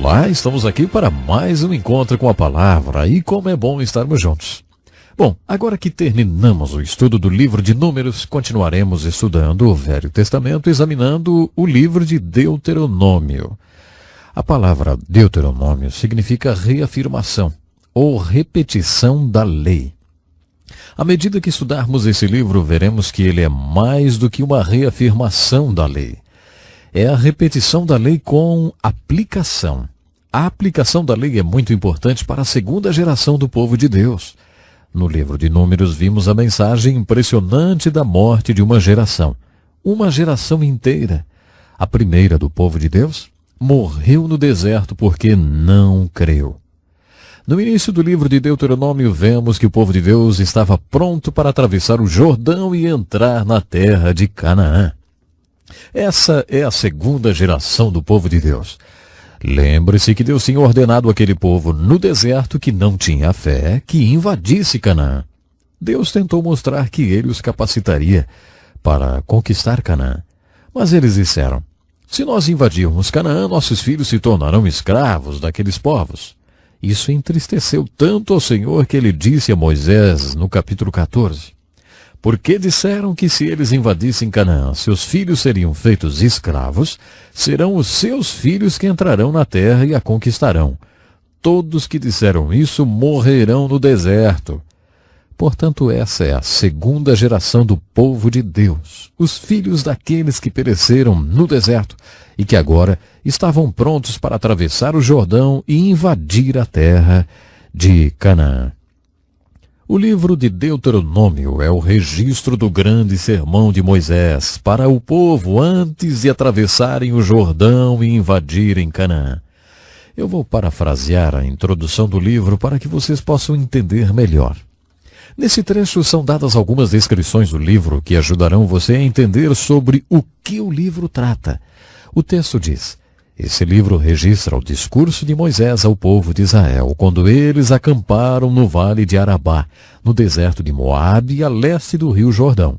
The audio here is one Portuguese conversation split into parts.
Olá, estamos aqui para mais um encontro com a palavra e como é bom estarmos juntos. Bom, agora que terminamos o estudo do livro de Números, continuaremos estudando o Velho Testamento, examinando o livro de Deuteronômio. A palavra Deuteronômio significa reafirmação ou repetição da lei. À medida que estudarmos esse livro, veremos que ele é mais do que uma reafirmação da lei. É a repetição da lei com aplicação. A aplicação da lei é muito importante para a segunda geração do povo de Deus. No livro de Números vimos a mensagem impressionante da morte de uma geração inteira. A primeira do povo de Deus morreu no deserto porque não creu. No início do livro de Deuteronômio vemos que o povo de Deus estava pronto para atravessar o Jordão e entrar na terra de Canaã. Essa é a segunda geração do povo de Deus. Lembre-se que Deus tinha ordenado àquele povo no deserto que não tinha fé que invadisse Canaã. Deus tentou mostrar que ele os capacitaria para conquistar Canaã. Mas eles disseram: se nós invadirmos Canaã, nossos filhos se tornarão escravos daqueles povos. Isso entristeceu tanto ao Senhor que ele disse a Moisés no capítulo 14. Porque disseram que se eles invadissem Canaã, seus filhos seriam feitos escravos, serão os seus filhos que entrarão na terra e a conquistarão. Todos que disseram isso morrerão no deserto. Portanto, essa é a segunda geração do povo de Deus, os filhos daqueles que pereceram no deserto e que agora estavam prontos para atravessar o Jordão e invadir a terra de Canaã. O livro de Deuteronômio é o registro do grande sermão de Moisés para o povo antes de atravessarem o Jordão e invadirem Canaã. Eu vou parafrasear a introdução do livro para que vocês possam entender melhor. Nesse trecho são dadas algumas descrições do livro que ajudarão você a entender sobre o que o livro trata. O texto diz: esse livro registra o discurso de Moisés ao povo de Israel, quando eles acamparam no vale de Arabá, no deserto de Moabe, a leste do rio Jordão.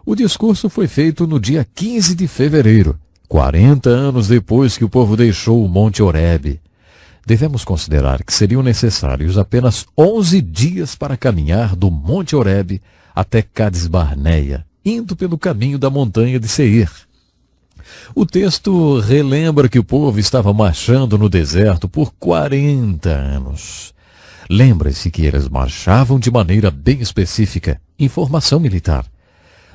O discurso foi feito no dia 15 de fevereiro, 40 anos depois que o povo deixou o Monte Horebe. Devemos considerar que seriam necessários apenas 11 dias para caminhar do Monte Horebe até Cades Barneia, indo pelo caminho da montanha de Seir. O texto relembra que o povo estava marchando no deserto por 40 anos. Lembre-se que eles marchavam de maneira bem específica, em formação militar.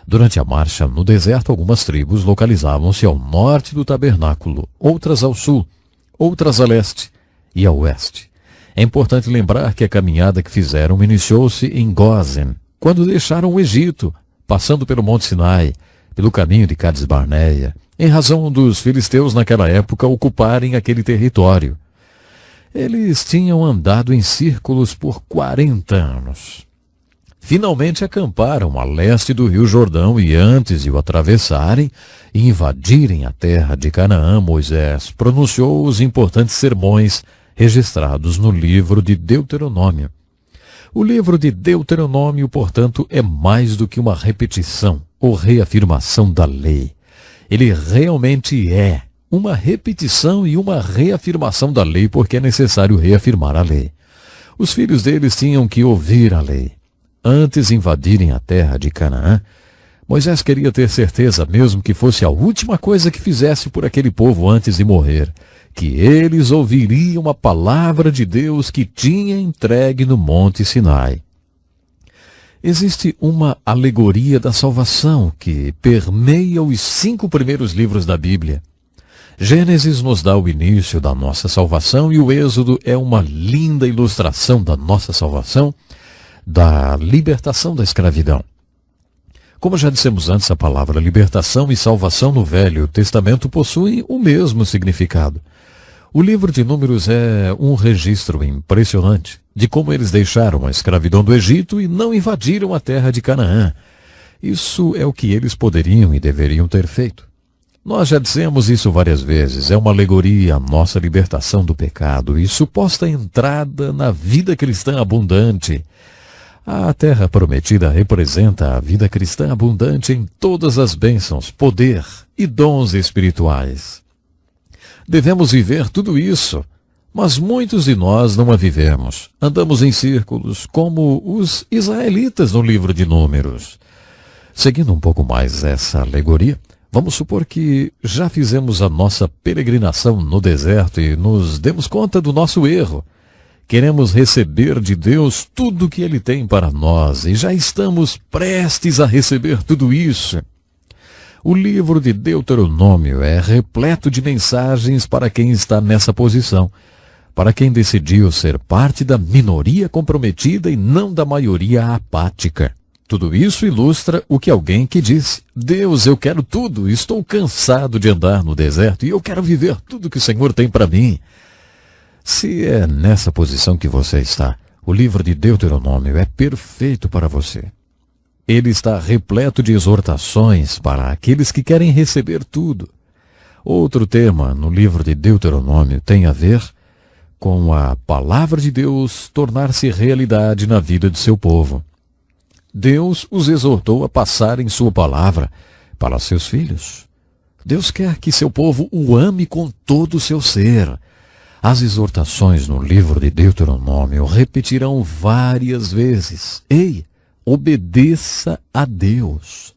Durante a marcha no deserto, algumas tribos localizavam-se ao norte do tabernáculo, outras ao sul, outras a leste e a oeste. É importante lembrar que a caminhada que fizeram iniciou-se em Gósen, quando deixaram o Egito, passando pelo Monte Sinai, pelo caminho de Cades Barneia, em razão dos filisteus naquela época ocuparem aquele território. Eles tinham andado em círculos por 40 anos. Finalmente acamparam a leste do rio Jordão e antes de o atravessarem e invadirem a terra de Canaã, Moisés pronunciou os importantes sermões registrados no livro de Deuteronômio. O livro de Deuteronômio, portanto, é mais do que uma repetição ou reafirmação da lei. Ele realmente é uma repetição e uma reafirmação da lei, porque é necessário reafirmar a lei. Os filhos deles tinham que ouvir a lei. Antes de invadirem a terra de Canaã, Moisés queria ter certeza, mesmo que fosse a última coisa que fizesse por aquele povo antes de morrer, que eles ouviriam a palavra de Deus que tinha entregue no Monte Sinai. Existe uma alegoria da salvação que permeia os 5 primeiros livros da Bíblia. Gênesis nos dá o início da nossa salvação e o Êxodo é uma linda ilustração da nossa salvação, da libertação da escravidão. Como já dissemos antes, a palavra libertação e salvação no Velho Testamento possuem o mesmo significado. O livro de Números é um registro impressionante de como eles deixaram a escravidão do Egito e não invadiram a terra de Canaã. Isso é o que eles poderiam e deveriam ter feito. Nós já dissemos isso várias vezes, é uma alegoria à nossa libertação do pecado e suposta entrada na vida cristã abundante. A terra prometida representa a vida cristã abundante em todas as bênçãos, poder e dons espirituais. Devemos viver tudo isso, mas muitos de nós não a vivemos. Andamos em círculos, como os israelitas no livro de Números. Seguindo um pouco mais essa alegoria, vamos supor que já fizemos a nossa peregrinação no deserto e nos demos conta do nosso erro. Queremos receber de Deus tudo o que Ele tem para nós e já estamos prestes a receber tudo isso. O livro de Deuteronômio é repleto de mensagens para quem está nessa posição, para quem decidiu ser parte da minoria comprometida e não da maioria apática. Tudo isso ilustra o que alguém que disse: Deus, eu quero tudo, estou cansado de andar no deserto e eu quero viver tudo que o Senhor tem para mim. Se é nessa posição que você está, o livro de Deuteronômio é perfeito para você. Ele está repleto de exortações para aqueles que querem receber tudo. Outro tema no livro de Deuteronômio tem a ver com a palavra de Deus tornar-se realidade na vida de seu povo. Deus os exortou a passarem sua palavra para seus filhos. Deus quer que seu povo o ame com todo o seu ser. As exortações no livro de Deuteronômio repetirão várias vezes: ei, obedeça a Deus.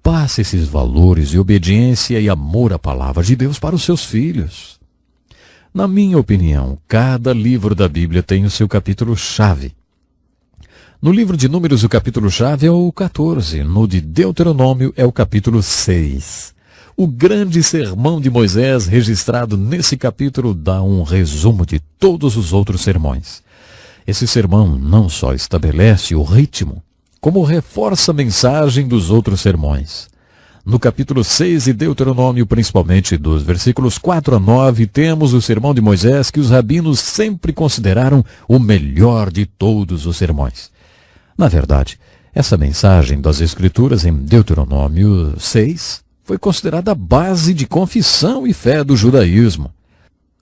Passe esses valores de obediência e amor à palavra de Deus para os seus filhos. Na minha opinião, cada livro da Bíblia tem o seu capítulo-chave. No livro de Números, o capítulo-chave é o 14. No de Deuteronômio é o capítulo 6. O grande sermão de Moisés, registrado nesse capítulo, dá um resumo de todos os outros sermões. Esse sermão não só estabelece o ritmo, como reforça a mensagem dos outros sermões. No capítulo 6 de Deuteronômio, principalmente dos versículos 4 a 9, temos o sermão de Moisés que os rabinos sempre consideraram o melhor de todos os sermões. Na verdade, essa mensagem das Escrituras em Deuteronômio 6 foi considerada a base de confissão e fé do judaísmo.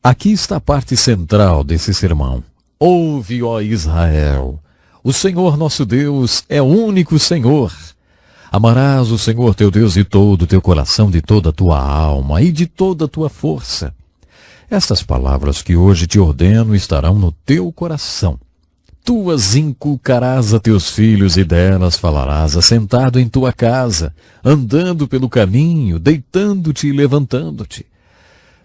Aqui está a parte central desse sermão. Ouve, ó Israel, o Senhor nosso Deus é o único Senhor. Amarás o Senhor teu Deus de todo o teu coração, de toda a tua alma e de toda a tua força. Estas palavras que hoje te ordeno estarão no teu coração. Tu as inculcarás a teus filhos e delas falarás assentado em tua casa, andando pelo caminho, deitando-te e levantando-te.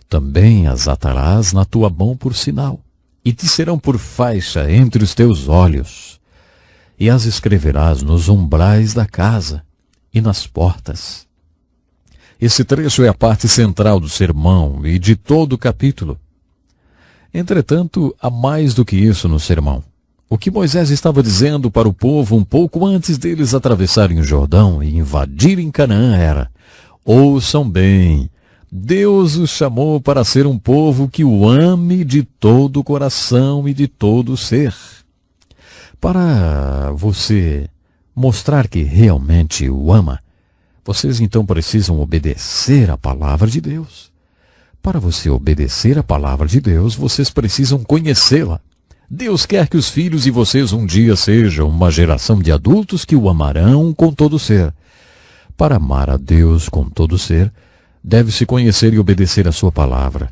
Também as atarás na tua mão por sinal, e te serão por faixa entre os teus olhos. E as escreverás nos umbrais da casa e nas portas. Esse trecho é a parte central do sermão e de todo o capítulo. Entretanto, há mais do que isso no sermão. O que Moisés estava dizendo para o povo um pouco antes deles atravessarem o Jordão e invadirem Canaã era: ouçam bem, Deus os chamou para ser um povo que o ame de todo o coração e de todo o ser. Para você mostrar que realmente o ama, vocês então precisam obedecer à palavra de Deus. Para você obedecer à palavra de Deus, vocês precisam conhecê-la. Deus quer que os filhos de vocês um dia sejam uma geração de adultos que o amarão com todo o ser. Para amar a Deus com todo o ser, deve-se conhecer e obedecer a sua palavra.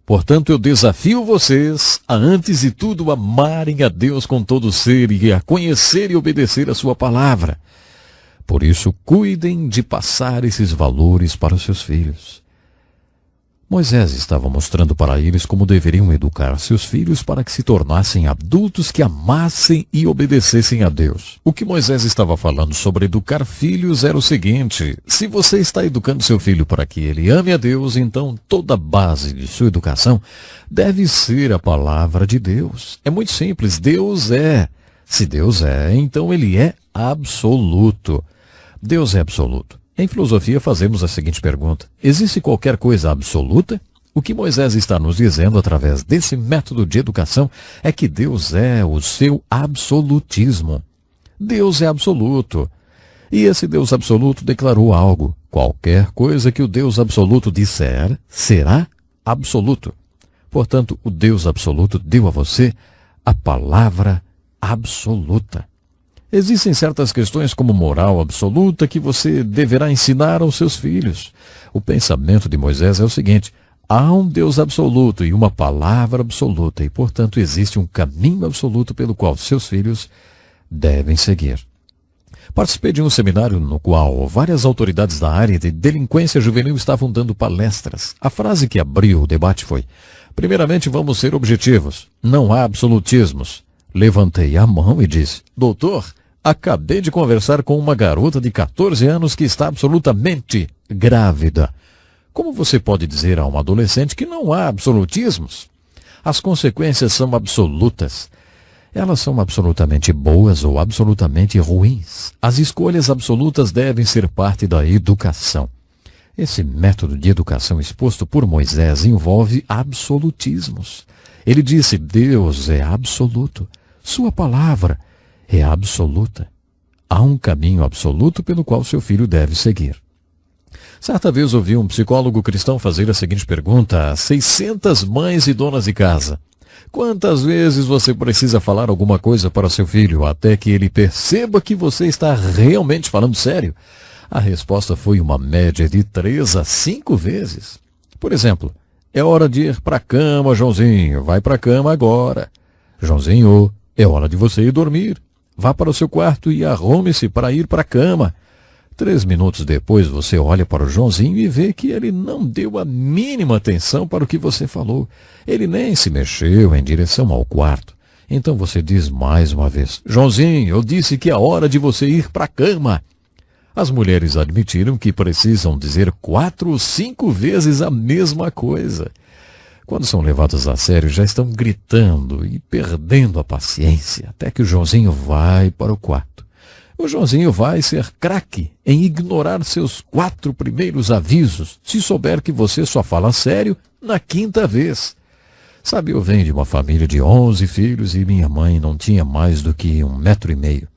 Portanto, eu desafio vocês a, antes de tudo, amarem a Deus com todo o ser e a conhecer e obedecer a sua palavra. Por isso, cuidem de passar esses valores para os seus filhos. Moisés estava mostrando para eles como deveriam educar seus filhos para que se tornassem adultos que amassem e obedecessem a Deus. O que Moisés estava falando sobre educar filhos era o seguinte: se você está educando seu filho para que ele ame a Deus, então toda a base de sua educação deve ser a palavra de Deus. É muito simples, Deus é. Se Deus é, então ele é absoluto. Deus é absoluto. Em filosofia fazemos a seguinte pergunta: existe qualquer coisa absoluta? O que Moisés está nos dizendo através desse método de educação é que Deus é o seu absolutismo. Deus é absoluto. E esse Deus absoluto declarou algo: qualquer coisa que o Deus absoluto disser, será absoluto. Portanto, o Deus absoluto deu a você a palavra absoluta. Existem certas questões como moral absoluta que você deverá ensinar aos seus filhos. O pensamento de Moisés é o seguinte: Há um Deus absoluto e uma palavra absoluta, e, portanto, existe um caminho absoluto pelo qual seus filhos devem seguir. Participei de um seminário no qual várias autoridades da área de delinquência juvenil estavam dando palestras. A frase que abriu o debate foi: primeiramente, vamos ser objetivos. Não há absolutismos. Levantei a mão e disse: doutor, acabei de conversar com uma garota de 14 anos que está absolutamente grávida. Como você pode dizer a uma adolescente que não há absolutismos? As consequências são absolutas. Elas são absolutamente boas ou absolutamente ruins. As escolhas absolutas devem ser parte da educação. Esse método de educação exposto por Moisés envolve absolutismos. Ele disse: Deus é absoluto. Sua palavra é absoluta. Há um caminho absoluto pelo qual seu filho deve seguir. Certa vez ouvi um psicólogo cristão fazer a seguinte pergunta a 600 mães e donas de casa: quantas vezes você precisa falar alguma coisa para seu filho até que ele perceba que você está realmente falando sério? A resposta foi uma média de 3 a 5 vezes. Por exemplo: é hora de ir para a cama, Joãozinho. Vai para a cama agora. Joãozinho, é hora de você ir dormir. Vá para o seu quarto e arrume-se para ir para a cama. 3 minutos depois, você olha para o Joãozinho e vê que ele não deu a mínima atenção para o que você falou. Ele nem se mexeu em direção ao quarto. Então você diz mais uma vez: Joãozinho, eu disse que é hora de você ir para a cama. As mulheres admitiram que precisam dizer 4 ou 5 vezes a mesma coisa. Quando são levadas a sério, já estão gritando e perdendo a paciência, até que o Joãozinho vai para o quarto. O Joãozinho vai ser craque em ignorar seus 4 primeiros avisos, se souber que você só fala sério na 5ª vez. Sabe, eu venho de uma família de 11 filhos e minha mãe não tinha mais do que 1,5 metros.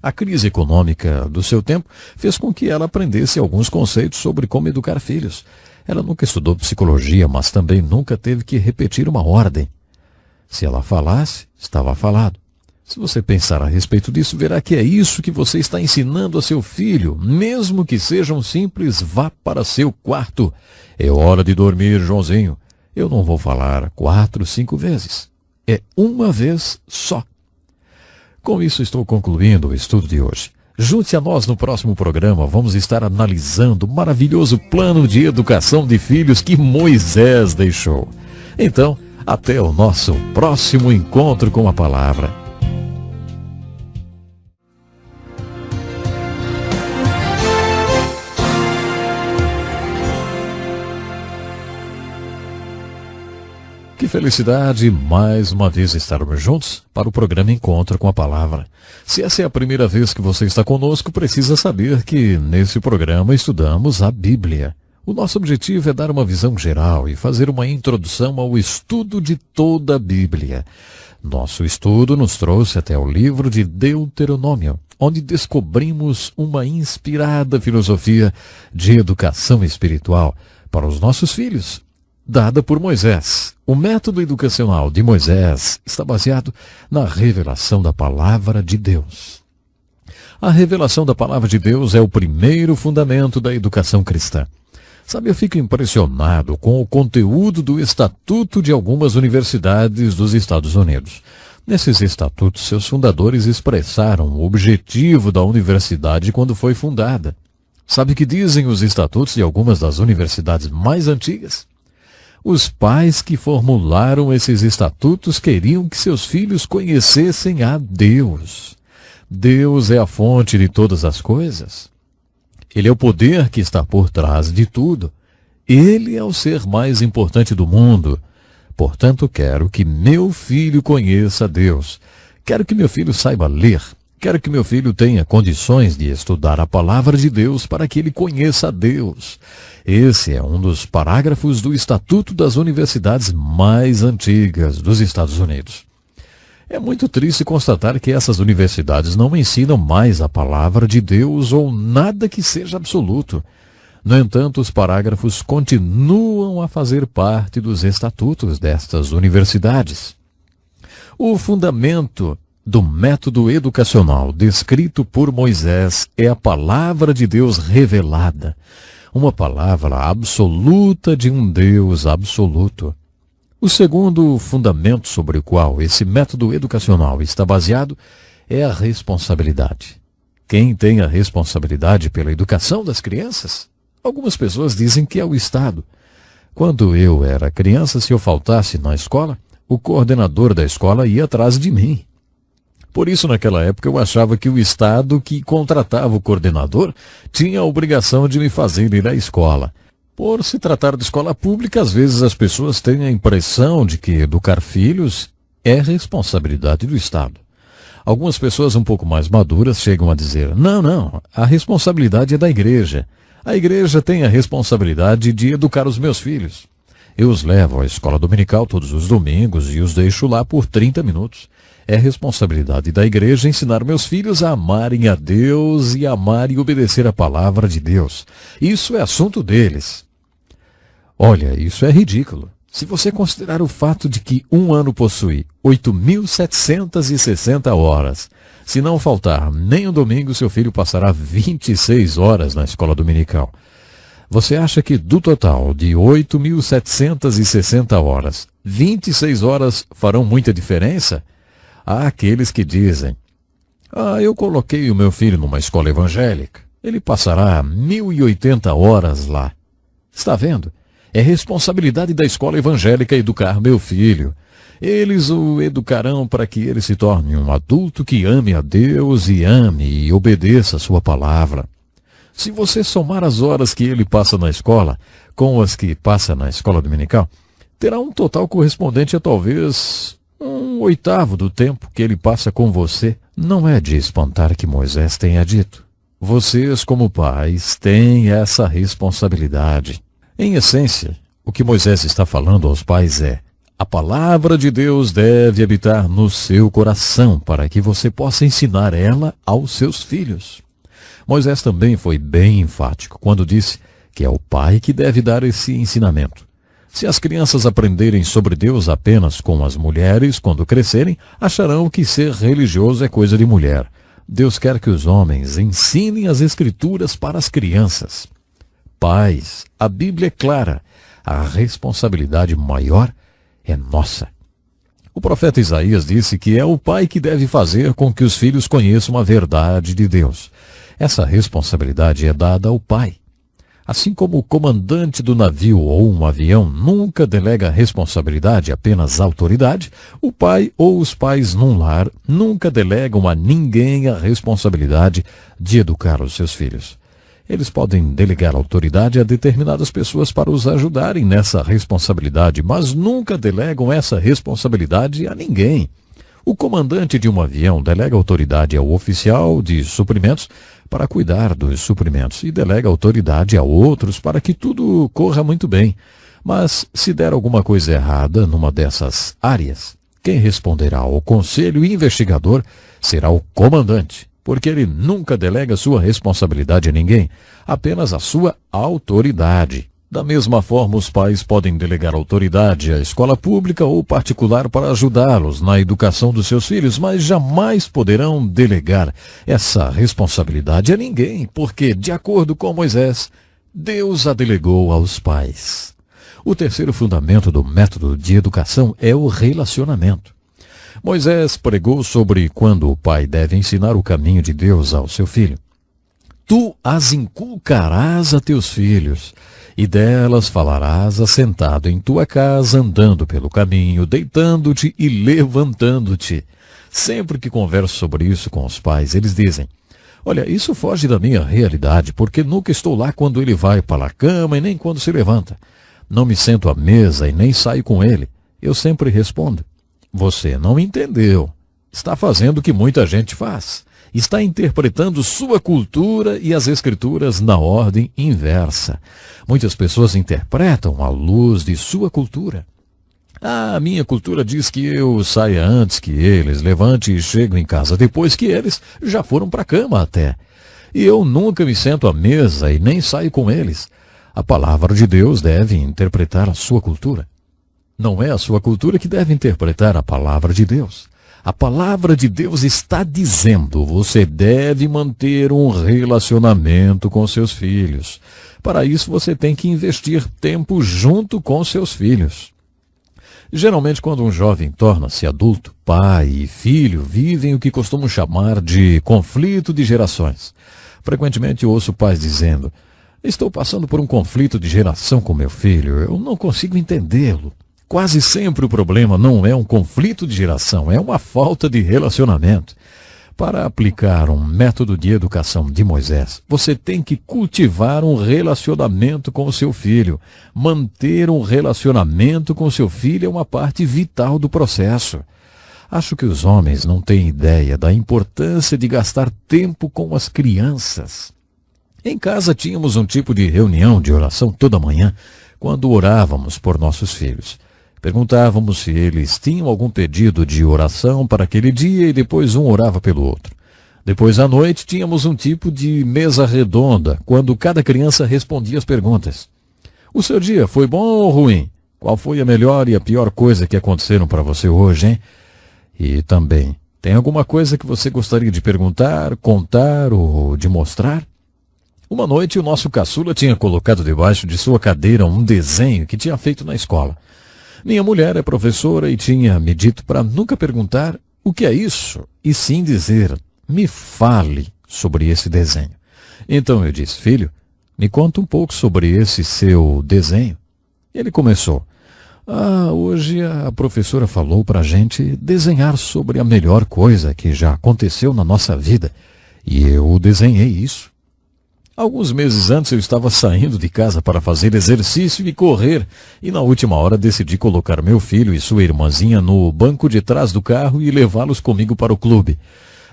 A crise econômica do seu tempo fez com que ela aprendesse alguns conceitos sobre como educar filhos. Ela nunca estudou psicologia, mas também nunca teve que repetir uma ordem. Se ela falasse, estava falado. Se você pensar a respeito disso, verá que é isso que você está ensinando a seu filho, mesmo que seja um simples vá para seu quarto. É hora de dormir, Joãozinho. Eu não vou falar 4, 5 vezes. É uma vez só. Com isso estou concluindo o estudo de hoje. Junte a nós no próximo programa. Vamos estar analisando o maravilhoso plano de educação de filhos que Moisés deixou. Então, até o nosso próximo encontro com a palavra. Que felicidade mais uma vez estarmos juntos para o programa Encontro com a Palavra. Se essa é a primeira vez que você está conosco, precisa saber que nesse programa estudamos a Bíblia. O nosso objetivo é dar uma visão geral e fazer uma introdução ao estudo de toda a Bíblia. Nosso estudo nos trouxe até o livro de Deuteronômio, onde descobrimos uma inspirada filosofia de educação espiritual para os nossos filhos, dada por Moisés. O método educacional de Moisés está baseado na revelação da Palavra de Deus. A revelação da Palavra de Deus é o primeiro fundamento da educação cristã. Sabe, eu fico impressionado com o conteúdo do estatuto de algumas universidades dos Estados Unidos. Nesses estatutos, seus fundadores expressaram o objetivo da universidade quando foi fundada. Sabe o que dizem os estatutos de algumas das universidades mais antigas? Os pais que formularam esses estatutos queriam que seus filhos conhecessem a Deus. Deus é a fonte de todas as coisas. Ele é o poder que está por trás de tudo. Ele é o ser mais importante do mundo. Portanto, quero que meu filho conheça Deus. Quero que meu filho saiba ler. Quero que meu filho tenha condições de estudar a palavra de Deus para que ele conheça a Deus. Esse é um dos parágrafos do Estatuto das Universidades mais antigas dos Estados Unidos. É muito triste constatar que essas universidades não ensinam mais a palavra de Deus ou nada que seja absoluto. No entanto, os parágrafos continuam a fazer parte dos estatutos destas universidades. O fundamento do método educacional descrito por Moisés é a palavra de Deus revelada. uma palavra absoluta de um Deus absoluto. O segundo fundamento sobre o qual esse método educacional está baseado é a responsabilidade. Quem tem a responsabilidade pela educação das crianças? Algumas pessoas dizem que é o Estado. Quando eu era criança, se eu faltasse na escola, o coordenador da escola ia atrás de mim. Por isso, naquela época, eu achava que o Estado que contratava o coordenador tinha a obrigação de me fazer ir à escola. Por se tratar de escola pública, às vezes as pessoas têm a impressão de que educar filhos é responsabilidade do Estado. Algumas pessoas um pouco mais maduras chegam a dizer, não, a responsabilidade é da igreja. A igreja tem a responsabilidade de educar os meus filhos. Eu os levo à escola dominical todos os domingos e os deixo lá por 30 minutos. É responsabilidade da igreja ensinar meus filhos a amarem a Deus e amar e obedecer a palavra de Deus. Isso é assunto deles. Olha, isso é ridículo. Se você considerar o fato de que um ano possui 8.760 horas, se não faltar nem um domingo, seu filho passará 26 horas na escola dominical. Você acha que do total de 8.760 horas, 26 horas farão muita diferença? Há aqueles que dizem, eu coloquei o meu filho numa escola evangélica, ele passará 1.080 horas lá. Está vendo? É responsabilidade da escola evangélica educar meu filho. Eles o educarão para que ele se torne um adulto que ame a Deus e ame e obedeça a sua palavra. Se você somar as horas que ele passa na escola com as que passa na escola dominical, terá um total correspondente a talvez 1/8 do tempo que ele passa com você. Não é de espantar que Moisés tenha dito. Vocês, como pais, têm essa responsabilidade. Em essência, o que Moisés está falando aos pais é: a palavra de Deus deve habitar no seu coração para que você possa ensinar ela aos seus filhos. Moisés também foi bem enfático quando disse que é o pai que deve dar esse ensinamento. Se as crianças aprenderem sobre Deus apenas com as mulheres, quando crescerem, acharão que ser religioso é coisa de mulher. Deus quer que os homens ensinem as Escrituras para as crianças. Pais, a Bíblia é clara, a responsabilidade maior é nossa. O profeta Isaías disse que é o pai que deve fazer com que os filhos conheçam a verdade de Deus. Essa responsabilidade é dada ao pai. Assim como o comandante do navio ou um avião nunca delega a responsabilidade apenas à autoridade, o pai ou os pais num lar nunca delegam a ninguém a responsabilidade de educar os seus filhos. Eles podem delegar autoridade a determinadas pessoas para os ajudarem nessa responsabilidade, mas nunca delegam essa responsabilidade a ninguém. O comandante de um avião delega autoridade ao oficial de suprimentos para cuidar dos suprimentos e delega autoridade a outros para que tudo corra muito bem. Mas se der alguma coisa errada numa dessas áreas, quem responderá ao conselho investigador será o comandante, porque ele nunca delega sua responsabilidade a ninguém, apenas a sua autoridade. Da mesma forma, os pais podem delegar autoridade à escola pública ou particular para ajudá-los na educação dos seus filhos, mas jamais poderão delegar essa responsabilidade a ninguém, porque, de acordo com Moisés, Deus a delegou aos pais. O terceiro fundamento do método de educação é o relacionamento. Moisés pregou sobre quando o pai deve ensinar o caminho de Deus ao seu filho. Tu as inculcarás a teus filhos, e delas falarás assentado em tua casa, andando pelo caminho, deitando-te e levantando-te. Sempre que converso sobre isso com os pais, eles dizem: olha, isso foge da minha realidade, porque nunca estou lá quando ele vai para a cama e nem quando se levanta. Não me sento à mesa e nem saio com ele. Eu sempre respondo: você não entendeu. Está fazendo o que muita gente faz. Está interpretando sua cultura e as Escrituras na ordem inversa. Muitas pessoas interpretam à luz de sua cultura. A minha cultura diz que eu saia antes que eles, levante e chego em casa depois que eles já foram para a cama até. E eu nunca me sento à mesa e nem saio com eles. A palavra de Deus deve interpretar a sua cultura. Não é a sua cultura que deve interpretar a palavra de Deus. A palavra de Deus está dizendo: você deve manter um relacionamento com seus filhos. Para isso, você tem que investir tempo junto com seus filhos. Geralmente, quando um jovem torna-se adulto, pai e filho vivem o que costumam chamar de conflito de gerações. Frequentemente ouço pais dizendo: estou passando por um conflito de geração com meu filho, eu não consigo entendê-lo. Quase sempre o problema não é um conflito de geração, é uma falta de relacionamento. Para aplicar um método de educação de Moisés, você tem que cultivar um relacionamento com o seu filho. Manter um relacionamento com seu filho é uma parte vital do processo. Acho que os homens não têm ideia da importância de gastar tempo com as crianças. Em casa tínhamos um tipo de reunião de oração toda manhã, quando orávamos por nossos filhos. Perguntávamos se eles tinham algum pedido de oração para aquele dia e depois um orava pelo outro. Depois à noite tínhamos um tipo de mesa redonda, quando cada criança respondia as perguntas. O seu dia foi bom ou ruim? Qual foi a melhor e a pior coisa que aconteceram para você hoje, hein? E também, tem alguma coisa que você gostaria de perguntar, contar ou de mostrar? Uma noite o nosso caçula tinha colocado debaixo de sua cadeira um desenho que tinha feito na escola. Minha mulher é professora e tinha me dito para nunca perguntar o que é isso, e sim dizer: me fale sobre esse desenho. Então eu disse: filho, me conta um pouco sobre esse seu desenho. Ele começou: hoje a professora falou para a gente desenhar sobre a melhor coisa que já aconteceu na nossa vida, e eu desenhei isso. Alguns meses antes eu estava saindo de casa para fazer exercício e correr, e na última hora decidi colocar meu filho e sua irmãzinha no banco de trás do carro e levá-los comigo para o clube.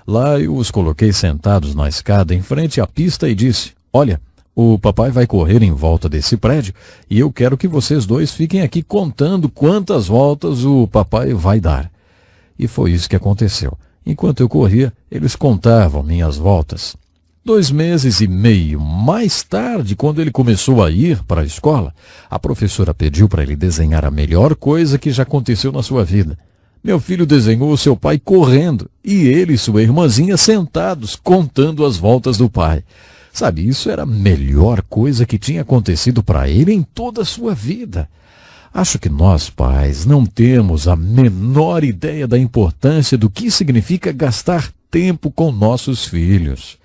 Lá eu os coloquei sentados na escada em frente à pista e disse: olha, o papai vai correr em volta desse prédio e eu quero que vocês dois fiquem aqui contando quantas voltas o papai vai dar. E foi isso que aconteceu. Enquanto eu corria, eles contavam minhas voltas. 2 meses e meio mais tarde, quando ele começou a ir para a escola, a professora pediu para ele desenhar a melhor coisa que já aconteceu na sua vida. Meu filho desenhou o seu pai correndo e ele e sua irmãzinha sentados, contando as voltas do pai. Sabe, isso era a melhor coisa que tinha acontecido para ele em toda a sua vida. Acho que nós, pais, não temos a menor ideia da importância do que significa gastar tempo com nossos filhos.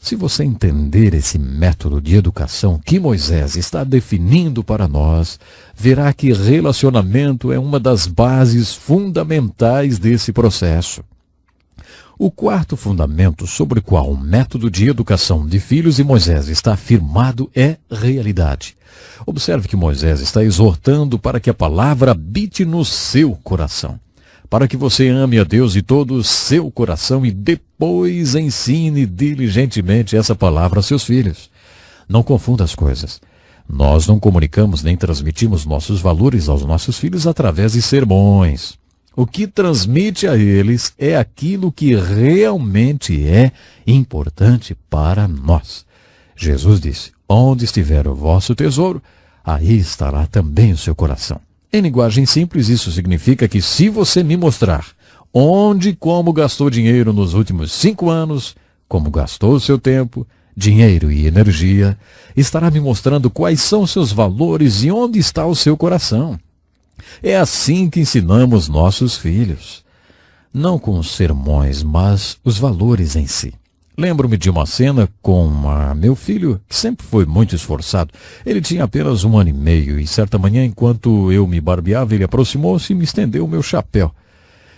Se você entender esse método de educação que Moisés está definindo para nós, verá que relacionamento é uma das bases fundamentais desse processo. O quarto fundamento sobre o qual o método de educação de filhos de Moisés está firmado é realidade. Observe que Moisés está exortando para que a palavra habite no seu coração, para que você ame a Deus de todo o seu coração e depois ensine diligentemente essa palavra a seus filhos. Não confunda as coisas. Nós não comunicamos nem transmitimos nossos valores aos nossos filhos através de sermões. O que transmite a eles é aquilo que realmente é importante para nós. Jesus disse: onde estiver o vosso tesouro, aí estará também o seu coração. Em linguagem simples, isso significa que se você me mostrar onde e como gastou dinheiro nos últimos 5 anos, como gastou o seu tempo, dinheiro e energia, estará me mostrando quais são seus valores e onde está o seu coração. É assim que ensinamos nossos filhos. Não com os sermões, mas os valores em si. Lembro-me de uma cena com meu filho, que sempre foi muito esforçado. Ele tinha apenas 1 ano e meio e certa manhã, enquanto eu me barbeava, ele aproximou-se e me estendeu o meu chapéu.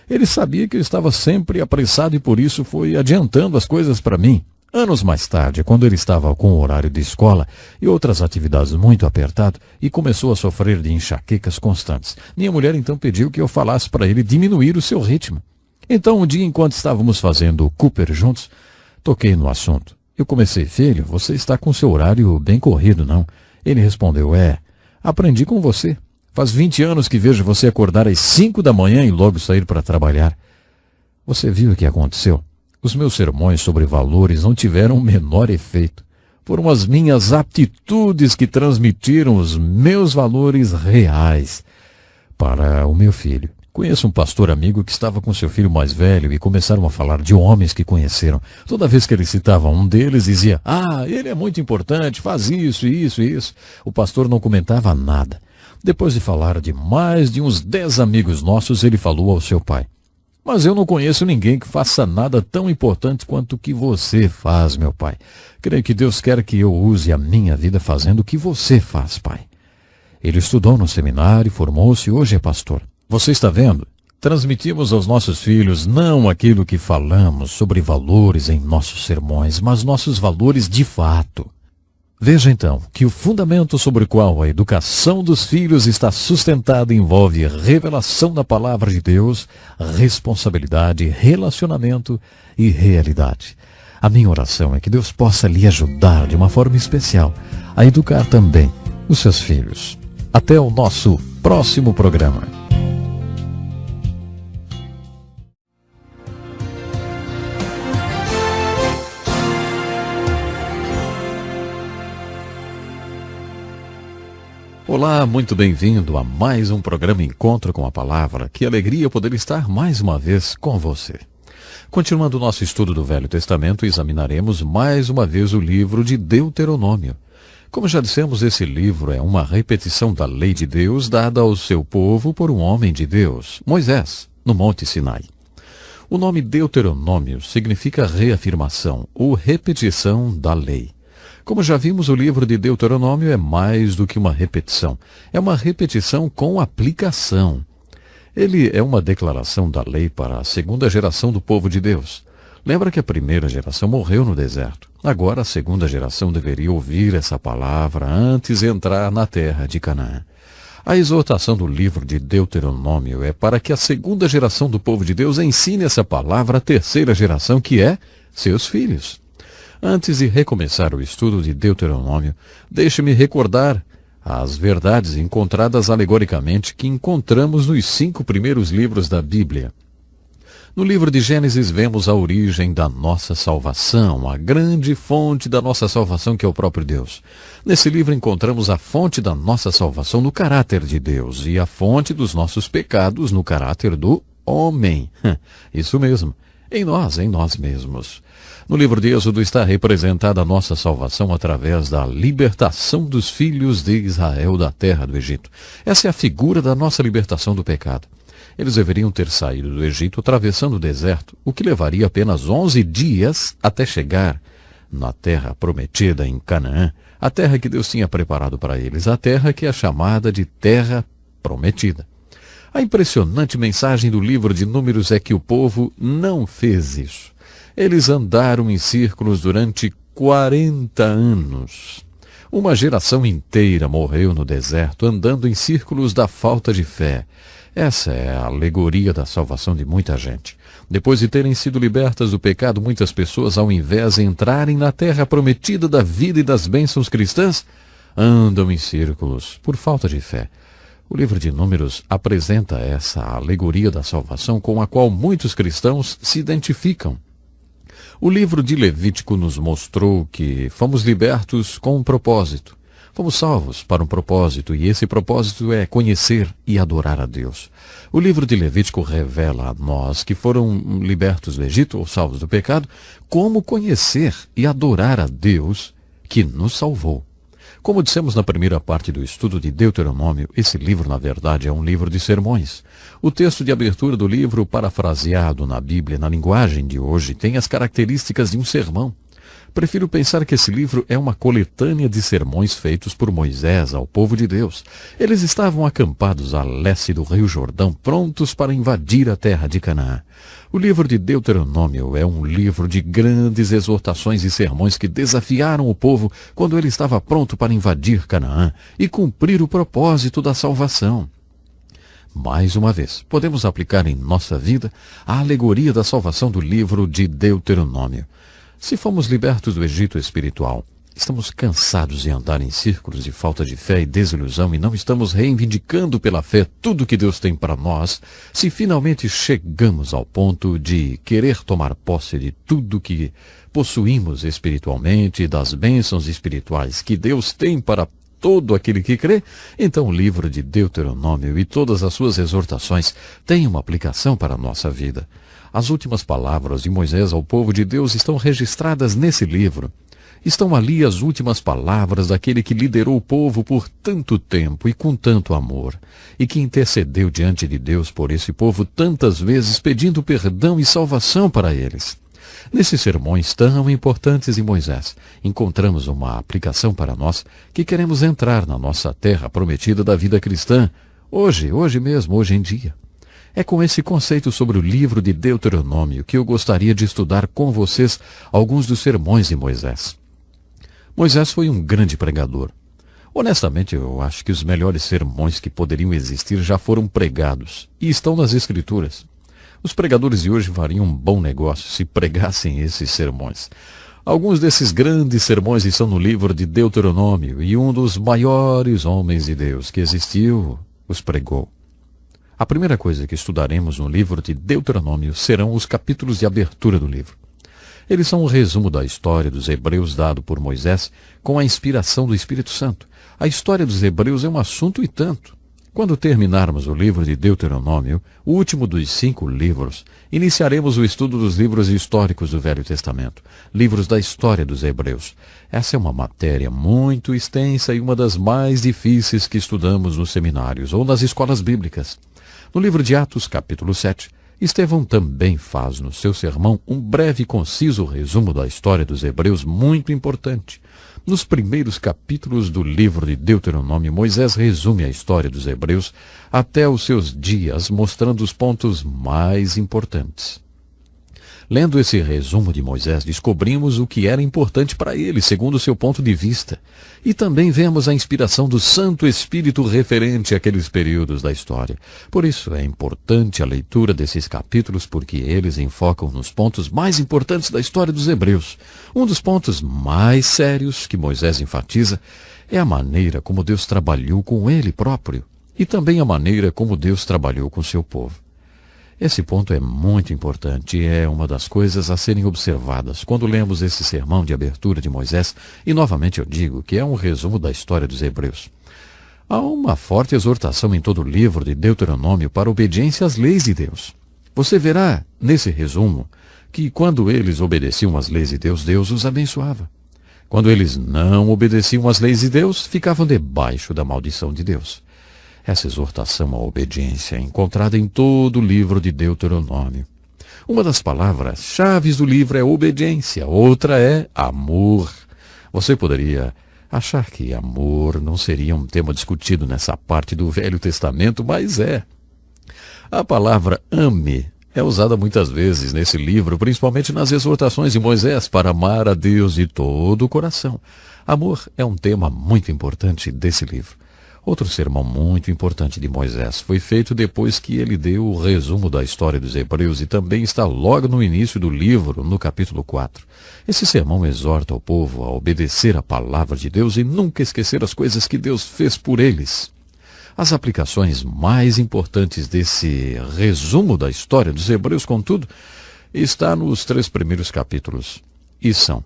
Ele sabia que eu estava sempre apressado e por isso foi adiantando as coisas para mim. Anos mais tarde, quando ele estava com o horário de escola e outras atividades muito apertado e começou a sofrer de enxaquecas constantes, minha mulher então pediu que eu falasse para ele diminuir o seu ritmo. Então, um dia, enquanto estávamos fazendo o Cooper juntos, toquei no assunto. Eu comecei: filho, você está com seu horário bem corrido, não? Ele respondeu: aprendi com você. Faz 20 anos que vejo você acordar às 5 da manhã e logo sair para trabalhar. Você viu o que aconteceu? Os meus sermões sobre valores não tiveram o menor efeito. Foram as minhas atitudes que transmitiram os meus valores reais para o meu filho. Conheço um pastor amigo que estava com seu filho mais velho e começaram a falar de homens que conheceram. Toda vez que ele citava um deles, dizia: "Ah, ele é muito importante, faz isso, isso e isso." O pastor não comentava nada. Depois de falar de mais de uns 10 amigos nossos, ele falou ao seu pai: "Mas eu não conheço ninguém que faça nada tão importante quanto o que você faz, meu pai. Creio que Deus quer que eu use a minha vida fazendo o que você faz, pai." Ele estudou no seminário, formou-se e hoje é pastor. Você está vendo? Transmitimos aos nossos filhos não aquilo que falamos sobre valores em nossos sermões, mas nossos valores de fato. Veja então que o fundamento sobre o qual a educação dos filhos está sustentada envolve revelação da palavra de Deus, responsabilidade, relacionamento e realidade. A minha oração é que Deus possa lhe ajudar de uma forma especial a educar também os seus filhos. Até o nosso próximo programa. Olá, muito bem-vindo a mais um programa Encontro com a Palavra. Que alegria poder estar mais uma vez com você. Continuando o nosso estudo do Velho Testamento, examinaremos mais uma vez o livro de Deuteronômio. Como já dissemos, esse livro é uma repetição da lei de Deus dada ao seu povo por um homem de Deus, Moisés, no Monte Sinai. O nome Deuteronômio significa reafirmação ou repetição da lei. Como já vimos, o livro de Deuteronômio é mais do que uma repetição. É uma repetição com aplicação. Ele é uma declaração da lei para a segunda geração do povo de Deus. Lembra que a primeira geração morreu no deserto. Agora a segunda geração deveria ouvir essa palavra antes de entrar na terra de Canaã. A exortação do livro de Deuteronômio é para que a segunda geração do povo de Deus ensine essa palavra à terceira geração, que é seus filhos. Antes de recomeçar o estudo de Deuteronômio, deixe-me recordar as verdades encontradas alegoricamente que encontramos nos 5 primeiros livros da Bíblia. No livro de Gênesis vemos a origem da nossa salvação, a grande fonte da nossa salvação, que é o próprio Deus. Nesse livro encontramos a fonte da nossa salvação no caráter de Deus e a fonte dos nossos pecados no caráter do homem. Isso mesmo, em nós mesmos. No livro de Êxodo está representada a nossa salvação através da libertação dos filhos de Israel da terra do Egito. Essa é a figura da nossa libertação do pecado. Eles deveriam ter saído do Egito atravessando o deserto, o que levaria apenas 11 dias até chegar na terra prometida em Canaã, a terra que Deus tinha preparado para eles, a terra que é chamada de terra prometida. A impressionante mensagem do livro de Números é que o povo não fez isso. Eles andaram em círculos durante 40 anos. Uma geração inteira morreu no deserto, andando em círculos da falta de fé. Essa é a alegoria da salvação de muita gente. Depois de terem sido libertas do pecado, muitas pessoas, ao invés de entrarem na terra prometida da vida e das bênçãos cristãs, andam em círculos por falta de fé. O livro de Números apresenta essa alegoria da salvação com a qual muitos cristãos se identificam. O livro de Levítico nos mostrou que fomos libertos com um propósito. Fomos salvos para um propósito, e esse propósito é conhecer e adorar a Deus. O livro de Levítico revela a nós que foram libertos do Egito, ou salvos do pecado, como conhecer e adorar a Deus que nos salvou. Como dissemos na primeira parte do estudo de Deuteronômio, esse livro, na verdade, é um livro de sermões. O texto de abertura do livro, parafraseado na Bíblia, na linguagem de hoje, tem as características de um sermão. Prefiro pensar que esse livro é uma coletânea de sermões feitos por Moisés ao povo de Deus. Eles estavam acampados a leste do Rio Jordão, prontos para invadir a terra de Canaã. O livro de Deuteronômio é um livro de grandes exortações e sermões que desafiaram o povo quando ele estava pronto para invadir Canaã e cumprir o propósito da salvação. Mais uma vez, podemos aplicar em nossa vida a alegoria da salvação do livro de Deuteronômio. Se fomos libertos do Egito espiritual, estamos cansados de andar em círculos de falta de fé e desilusão e não estamos reivindicando pela fé tudo que Deus tem para nós, se finalmente chegamos ao ponto de querer tomar posse de tudo que possuímos espiritualmente e das bênçãos espirituais que Deus tem para todo aquele que crê, então o livro de Deuteronômio e todas as suas exortações têm uma aplicação para a nossa vida. As últimas palavras de Moisés ao povo de Deus estão registradas nesse livro. Estão ali as últimas palavras daquele que liderou o povo por tanto tempo e com tanto amor, e que intercedeu diante de Deus por esse povo tantas vezes pedindo perdão e salvação para eles. Nesses sermões tão importantes de Moisés, encontramos uma aplicação para nós que queremos entrar na nossa terra prometida da vida cristã, hoje mesmo, hoje em dia. É com esse conceito sobre o livro de Deuteronômio que eu gostaria de estudar com vocês alguns dos sermões de Moisés. Moisés foi um grande pregador. Honestamente, eu acho que os melhores sermões que poderiam existir já foram pregados e estão nas Escrituras. Os pregadores de hoje fariam um bom negócio se pregassem esses sermões. Alguns desses grandes sermões estão no livro de Deuteronômio e um dos maiores homens de Deus que existiu os pregou. A primeira coisa que estudaremos no livro de Deuteronômio serão os capítulos de abertura do livro. Eles são um resumo da história dos hebreus dado por Moisés com a inspiração do Espírito Santo. A história dos hebreus é um assunto e tanto. Quando terminarmos o livro de Deuteronômio, o último dos 5 livros, iniciaremos o estudo dos livros históricos do Velho Testamento, livros da história dos hebreus. Essa é uma matéria muito extensa e uma das mais difíceis que estudamos nos seminários ou nas escolas bíblicas. No livro de Atos, capítulo 7, Estevão também faz no seu sermão um breve e conciso resumo da história dos hebreus muito importante. Nos primeiros capítulos do livro de Deuteronômio, Moisés resume a história dos hebreus até os seus dias, mostrando os pontos mais importantes. Lendo esse resumo de Moisés, descobrimos o que era importante para ele, segundo o seu ponto de vista. E também vemos a inspiração do Santo Espírito referente àqueles períodos da história. Por isso é importante a leitura desses capítulos, porque eles enfocam nos pontos mais importantes da história dos hebreus. Um dos pontos mais sérios que Moisés enfatiza é a maneira como Deus trabalhou com ele próprio e também a maneira como Deus trabalhou com seu povo. Esse ponto é muito importante e é uma das coisas a serem observadas quando lemos esse sermão de abertura de Moisés, e novamente eu digo que é um resumo da história dos hebreus. Há uma forte exortação em todo o livro de Deuteronômio para a obediência às leis de Deus. Você verá nesse resumo que quando eles obedeciam às leis de Deus, Deus os abençoava. Quando eles não obedeciam às leis de Deus, ficavam debaixo da maldição de Deus. Essa exortação à obediência é encontrada em todo o livro de Deuteronômio. Uma das palavras-chave do livro é obediência, outra é amor. Você poderia achar que amor não seria um tema discutido nessa parte do Velho Testamento, mas é. A palavra ame é usada muitas vezes nesse livro, principalmente nas exortações de Moisés para amar a Deus de todo o coração. Amor é um tema muito importante desse livro. Outro sermão muito importante de Moisés foi feito depois que ele deu o resumo da história dos hebreus e também está logo no início do livro, no capítulo 4. Esse sermão exorta o povo a obedecer a palavra de Deus e nunca esquecer as coisas que Deus fez por eles. As aplicações mais importantes desse resumo da história dos hebreus, contudo, está nos 3 primeiros capítulos. E são: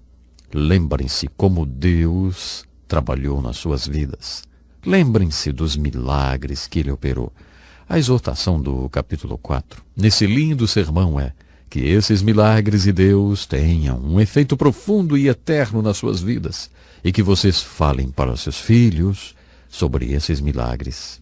lembrem-se como Deus trabalhou nas suas vidas. Lembrem-se dos milagres que ele operou. A exortação do capítulo 4, nesse lindo sermão, é que esses milagres de Deus tenham um efeito profundo e eterno nas suas vidas e que vocês falem para seus filhos sobre esses milagres.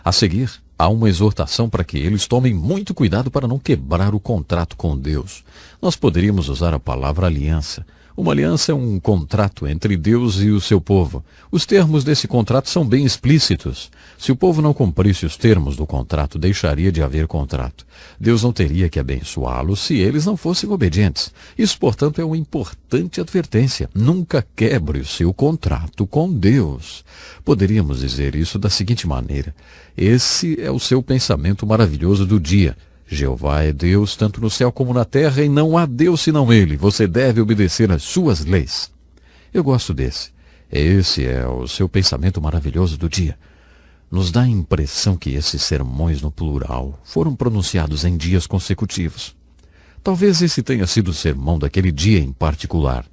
A seguir, há uma exortação para que eles tomem muito cuidado para não quebrar o contrato com Deus. Nós poderíamos usar a palavra aliança. Uma aliança é um contrato entre Deus e o seu povo. Os termos desse contrato são bem explícitos. Se o povo não cumprisse os termos do contrato, deixaria de haver contrato. Deus não teria que abençoá-los se eles não fossem obedientes. Isso, portanto, é uma importante advertência. Nunca quebre o seu contrato com Deus. Poderíamos dizer isso da seguinte maneira: esse é o seu pensamento maravilhoso do dia. Jeová é Deus tanto no céu como na terra, e não há Deus senão Ele. Você deve obedecer às suas leis. Eu gosto desse. Esse é o seu pensamento maravilhoso do dia. Nos dá a impressão que esses sermões no plural foram pronunciados em dias consecutivos. Talvez esse tenha sido o sermão daquele dia em particular.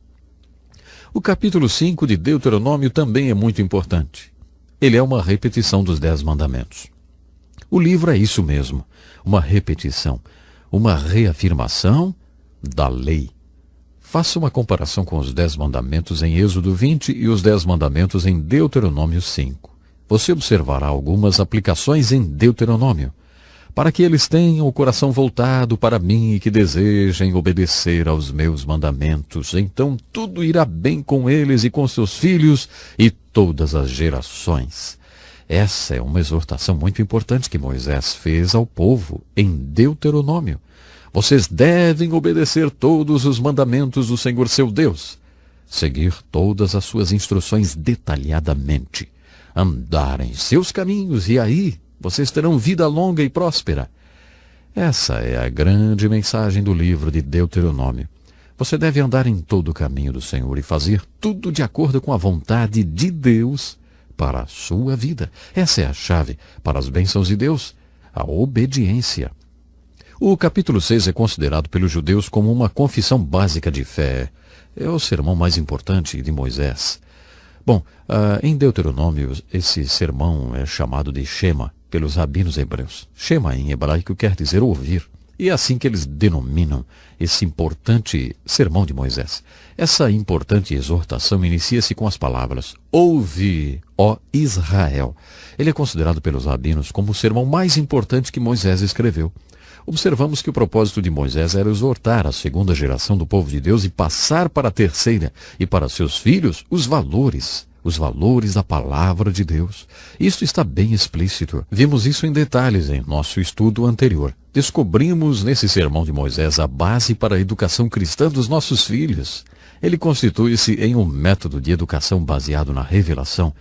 O capítulo 5 de Deuteronômio também é muito importante. Ele é uma repetição dos 10 mandamentos. O livro é isso mesmo, uma repetição, uma reafirmação da lei. Faça uma comparação com os 10 mandamentos em Êxodo 20 e os 10 mandamentos em Deuteronômio 5. Você observará algumas aplicações em Deuteronômio, para que eles tenham o coração voltado para mim e que desejem obedecer aos meus mandamentos. Então tudo irá bem com eles e com seus filhos e todas as gerações. Essa é uma exortação muito importante que Moisés fez ao povo em Deuteronômio. Vocês devem obedecer todos os mandamentos do Senhor seu Deus, seguir todas as suas instruções detalhadamente, andar em seus caminhos e aí vocês terão vida longa e próspera. Essa é a grande mensagem do livro de Deuteronômio. Você deve andar em todo o caminho do Senhor e fazer tudo de acordo com a vontade de Deus para a sua vida. Essa é a chave para as bênçãos de Deus, a obediência. O capítulo 6 é considerado pelos judeus como uma confissão básica de fé. É o sermão mais importante de Moisés. Bom, em Deuteronômio, esse sermão é chamado de Shema pelos rabinos hebreus. Shema em hebraico quer dizer ouvir. E é assim que eles denominam esse importante sermão de Moisés. Essa importante exortação inicia-se com as palavras: ouve, ó Israel. Ele é considerado pelos rabinos como o sermão mais importante que Moisés escreveu. Observamos que o propósito de Moisés era exortar a segunda geração do povo de Deus e passar para a terceira e para seus filhos os valores da palavra de Deus. Isso está bem explícito. Vimos isso em detalhes em nosso estudo anterior. Descobrimos nesse sermão de Moisés a base para a educação cristã dos nossos filhos. Ele constitui-se em um método de educação baseado na revelação,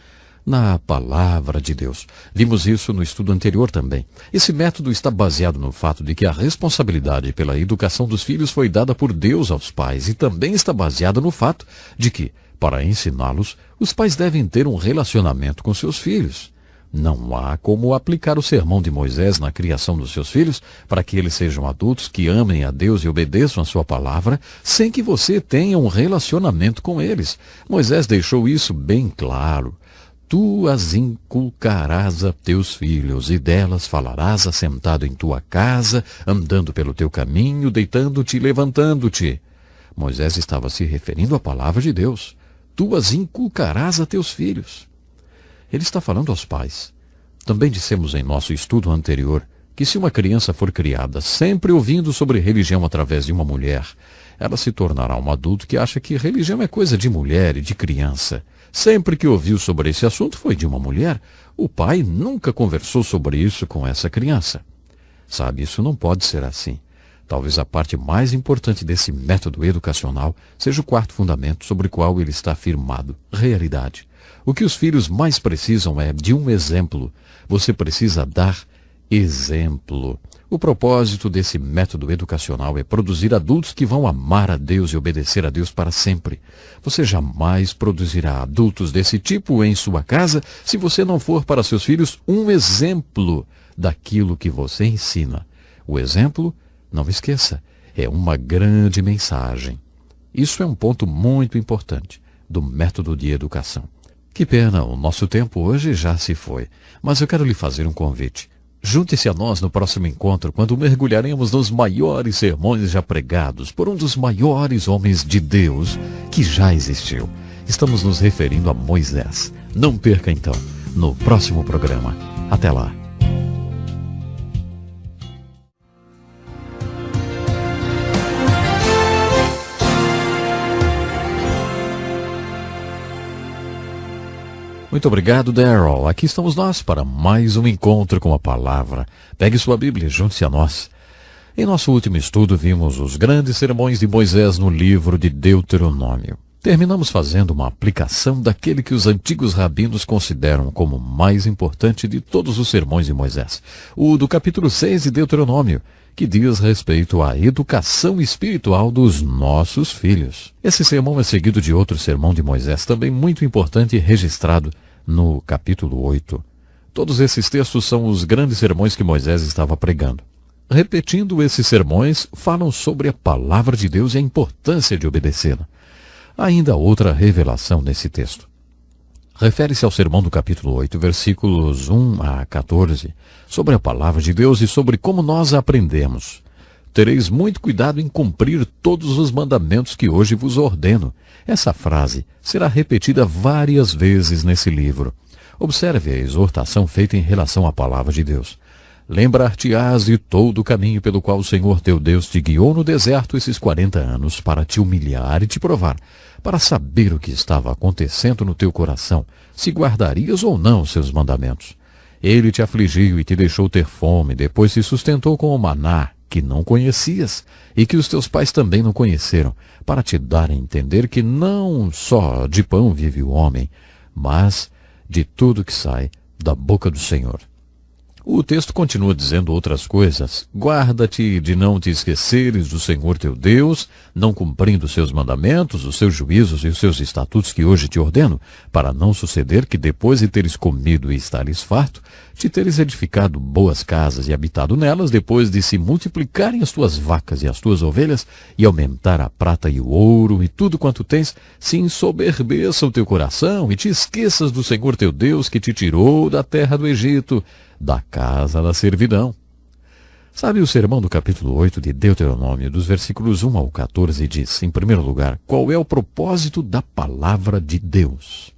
na palavra de Deus. Vimos isso no estudo anterior também. Esse método está baseado no fato de que a responsabilidade pela educação dos filhos foi dada por Deus aos pais e também está baseado no fato de que, para ensiná-los, os pais devem ter um relacionamento com seus filhos. Não há como aplicar o sermão de Moisés na criação dos seus filhos para que eles sejam adultos que amem a Deus e obedeçam a sua palavra sem que você tenha um relacionamento com eles. Moisés deixou isso bem claro. Tu as inculcarás a teus filhos, e delas falarás assentado em tua casa, andando pelo teu caminho, deitando-te e levantando-te. Moisés estava se referindo à palavra de Deus. Tu as inculcarás a teus filhos. Ele está falando aos pais. Também dissemos em nosso estudo anterior que se uma criança for criada sempre ouvindo sobre religião através de uma mulher, ela se tornará um adulto que acha que religião é coisa de mulher e de criança. Sempre que ouviu sobre esse assunto foi de uma mulher. O pai nunca conversou sobre isso com essa criança. Sabe, isso não pode ser assim. Talvez a parte mais importante desse método educacional seja o quarto fundamento sobre o qual ele está firmado: realidade. O que os filhos mais precisam é de um exemplo. Você precisa dar exemplo. O propósito desse método educacional é produzir adultos que vão amar a Deus e obedecer a Deus para sempre. Você jamais produzirá adultos desse tipo em sua casa se você não for para seus filhos um exemplo daquilo que você ensina. O exemplo, não esqueça, é uma grande mensagem. Isso é um ponto muito importante do método de educação. Que pena, o nosso tempo hoje já se foi, mas eu quero lhe fazer um convite. Junte-se a nós no próximo encontro, quando mergulharemos nos maiores sermões já pregados por um dos maiores homens de Deus que já existiu. Estamos nos referindo a Moisés. Não perca então, no próximo programa. Até lá. Muito obrigado, Darrell. Aqui estamos nós para mais um encontro com a palavra. Pegue sua Bíblia e junte-se a nós. Em nosso último estudo, vimos os grandes sermões de Moisés no livro de Deuteronômio. Terminamos fazendo uma aplicação daquele que os antigos rabinos consideram como o mais importante de todos os sermões de Moisés, o do capítulo 6 de Deuteronômio, que diz respeito à educação espiritual dos nossos filhos. Esse sermão é seguido de outro sermão de Moisés, também muito importante e registrado no capítulo 8. Todos esses textos são os grandes sermões que Moisés estava pregando. Repetindo esses sermões, falam sobre a palavra de Deus e a importância de obedecê-la. Há ainda outra revelação nesse texto. Refere-se ao sermão do capítulo 8, versículos 1 a 14, sobre a palavra de Deus e sobre como nós a aprendemos. Tereis muito cuidado em cumprir todos os mandamentos que hoje vos ordeno. Essa frase será repetida várias vezes nesse livro. Observe a exortação feita em relação à palavra de Deus. Lembrar-te-ás de todo o caminho pelo qual o Senhor teu Deus te guiou no deserto esses 40 anos para te humilhar e te provar, para saber o que estava acontecendo no teu coração, se guardarias ou não os seus mandamentos. Ele te afligiu e te deixou ter fome, depois te sustentou com o maná, que não conhecias, e que os teus pais também não conheceram, para te dar a entender que não só de pão vive o homem, mas de tudo que sai da boca do Senhor. O texto continua dizendo outras coisas. Guarda-te de não te esqueceres do Senhor teu Deus, não cumprindo os seus mandamentos, os seus juízos e os seus estatutos que hoje te ordeno, para não suceder que depois de teres comido e estares farto, te teres edificado boas casas e habitado nelas, depois de se multiplicarem as tuas vacas e as tuas ovelhas, e aumentar a prata e o ouro e tudo quanto tens, se ensoberbeça o teu coração e te esqueças do Senhor teu Deus que te tirou da terra do Egito, da casa da servidão. Sabe, o sermão do capítulo 8 de Deuteronômio, dos versículos 1 ao 14, diz, em primeiro lugar, qual é o propósito da palavra de Deus?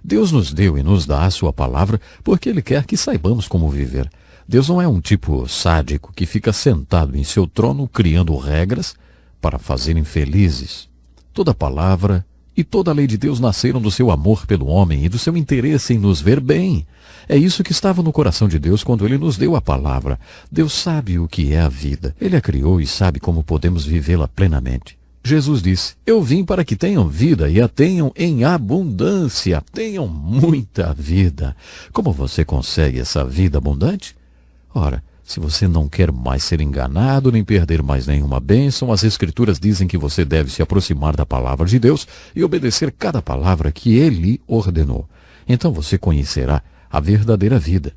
Deus nos deu e nos dá a sua palavra porque Ele quer que saibamos como viver. Deus não é um tipo sádico que fica sentado em seu trono criando regras para fazer infelizes. Toda palavra e toda a lei de Deus nasceram do seu amor pelo homem e do seu interesse em nos ver bem. É isso que estava no coração de Deus quando Ele nos deu a palavra. Deus sabe o que é a vida. Ele a criou e sabe como podemos vivê-la plenamente. Jesus disse, eu vim para que tenham vida e a tenham em abundância. Tenham muita vida. Como você consegue essa vida abundante? Ora, se você não quer mais ser enganado nem perder mais nenhuma bênção, as Escrituras dizem que você deve se aproximar da palavra de Deus e obedecer cada palavra que Ele ordenou. Então você conhecerá a verdadeira vida.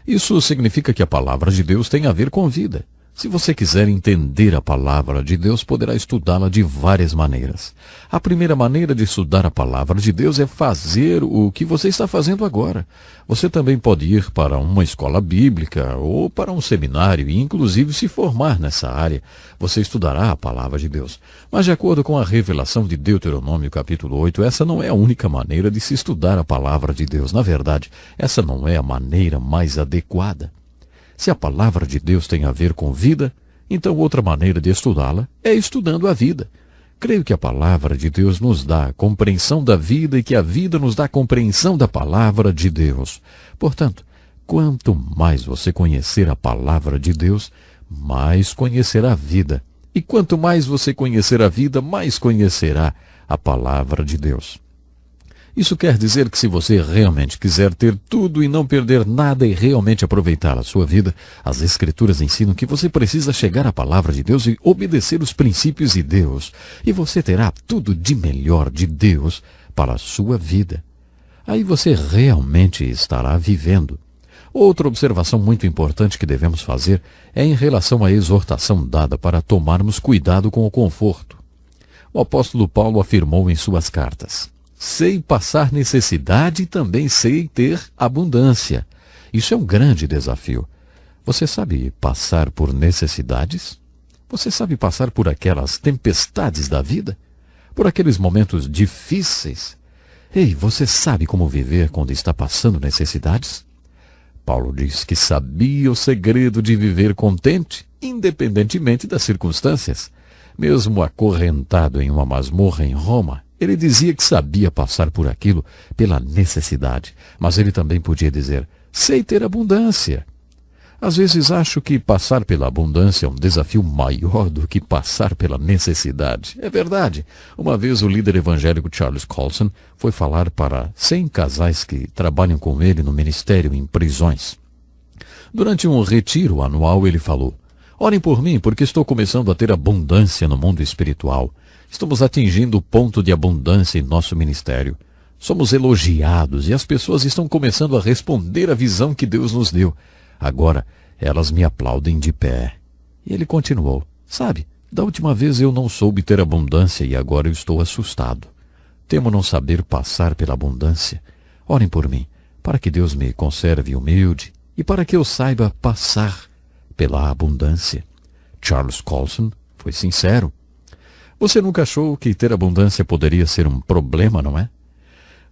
Isso significa que a palavra de Deus tem a ver com vida. Se você quiser entender a palavra de Deus, poderá estudá-la de várias maneiras. A primeira maneira de estudar a palavra de Deus é fazer o que você está fazendo agora. Você também pode ir para uma escola bíblica ou para um seminário e, inclusive, se formar nessa área. Você estudará a palavra de Deus. Mas, de acordo com a revelação de Deuteronômio capítulo 8, essa não é a única maneira de se estudar a palavra de Deus. Na verdade, essa não é a maneira mais adequada. Se a palavra de Deus tem a ver com vida, então outra maneira de estudá-la é estudando a vida. Creio que a palavra de Deus nos dá a compreensão da vida e que a vida nos dá a compreensão da palavra de Deus. Portanto, quanto mais você conhecer a palavra de Deus, mais conhecerá a vida. E quanto mais você conhecer a vida, mais conhecerá a palavra de Deus. Isso quer dizer que se você realmente quiser ter tudo e não perder nada e realmente aproveitar a sua vida, as Escrituras ensinam que você precisa chegar à palavra de Deus e obedecer os princípios de Deus. E você terá tudo de melhor de Deus para a sua vida. Aí você realmente estará vivendo. Outra observação muito importante que devemos fazer é em relação à exortação dada para tomarmos cuidado com o conforto. O apóstolo Paulo afirmou em suas cartas: sei passar necessidade e também sei ter abundância. Isso é um grande desafio. Você sabe passar por necessidades? Você sabe passar por aquelas tempestades da vida? Por aqueles momentos difíceis? Ei, você sabe como viver quando está passando necessidades? Paulo diz que sabia o segredo de viver contente, independentemente das circunstâncias. Mesmo acorrentado em uma masmorra em Roma, ele dizia que sabia passar por aquilo pela necessidade, mas ele também podia dizer, sei ter abundância. Às vezes acho que passar pela abundância é um desafio maior do que passar pela necessidade. É verdade. Uma vez o líder evangélico Charles Colson foi falar para 100 casais que trabalham com ele no ministério em prisões. Durante um retiro anual ele falou, orem por mim porque estou começando a ter abundância no mundo espiritual. Estamos atingindo o ponto de abundância em nosso ministério. Somos elogiados e as pessoas estão começando a responder à visão que Deus nos deu. Agora, elas me aplaudem de pé. E ele continuou, sabe, Da última vez eu não soube ter abundância e agora eu estou assustado. Temo não saber passar pela abundância. Orem por mim, para que Deus me conserve humilde e para que eu saiba passar pela abundância. Charles Colson foi sincero. Você nunca achou que ter abundância poderia ser um problema, não é?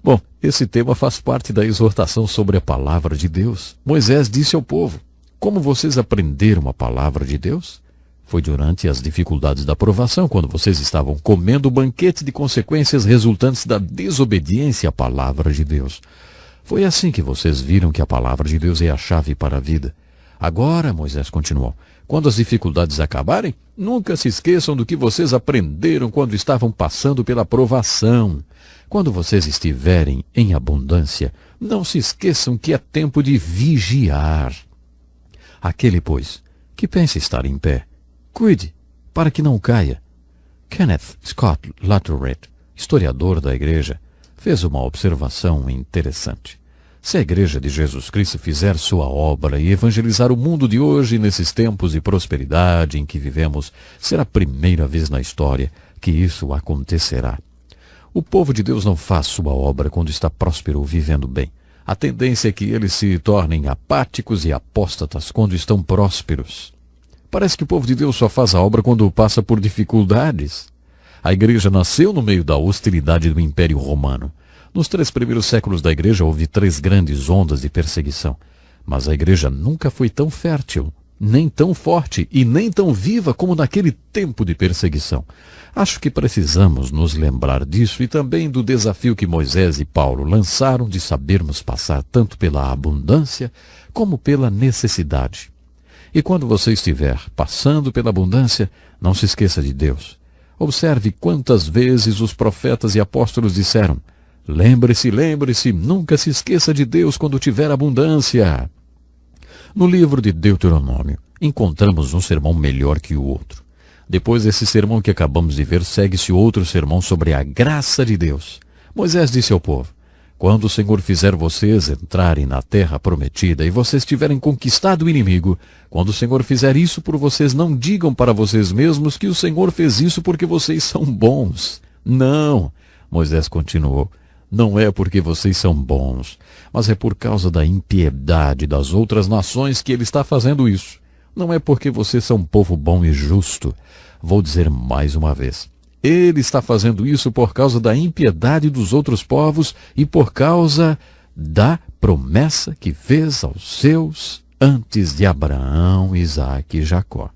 Bom, esse tema faz parte da exortação sobre a palavra de Deus. Moisés disse ao povo: como vocês aprenderam a palavra de Deus? Foi durante as dificuldades da provação, quando vocês estavam comendo o banquete de consequências resultantes da desobediência à palavra de Deus. Foi assim que vocês viram que a palavra de Deus é a chave para a vida. Agora, Moisés continuou, quando as dificuldades acabarem, nunca se esqueçam do que vocês aprenderam quando estavam passando pela provação. Quando vocês estiverem em abundância, não se esqueçam que é tempo de vigiar. Aquele, pois, que pensa estar em pé, cuide, para que não caia. Kenneth Scott Latourette, historiador da igreja, fez uma observação interessante. Se a Igreja de Jesus Cristo fizer sua obra e evangelizar o mundo de hoje nesses tempos de prosperidade em que vivemos, será a primeira vez na história que isso acontecerá. O povo de Deus não faz sua obra quando está próspero ou vivendo bem. A tendência é que eles se tornem apáticos e apóstatas quando estão prósperos. Parece que o povo de Deus só faz a obra quando passa por dificuldades. A igreja nasceu no meio da hostilidade do Império Romano. Nos 3 primeiros séculos da igreja houve 3 grandes ondas de perseguição. Mas a igreja nunca foi tão fértil, nem tão forte e nem tão viva como naquele tempo de perseguição. Acho que precisamos nos lembrar disso e também do desafio que Moisés e Paulo lançaram de sabermos passar tanto pela abundância como pela necessidade. E quando você estiver passando pela abundância, não se esqueça de Deus. Observe quantas vezes os profetas e apóstolos disseram: lembre-se, lembre-se, nunca se esqueça de Deus quando tiver abundância. No livro de Deuteronômio, encontramos um sermão melhor que o outro. Depois desse sermão que acabamos de ver, segue-se outro sermão sobre a graça de Deus. Moisés disse ao povo: quando o Senhor fizer vocês entrarem na terra prometida e vocês tiverem conquistado o inimigo, quando o Senhor fizer isso por vocês, não digam para vocês mesmos que o Senhor fez isso porque vocês são bons. Não, Moisés continuou, não é porque vocês são bons, mas é por causa da impiedade das outras nações que ele está fazendo isso. Não é porque vocês são um povo bom e justo. Vou dizer mais uma vez. Ele está fazendo isso por causa da impiedade dos outros povos e por causa da promessa que fez aos seus antes de Abraão, Isaque e Jacó.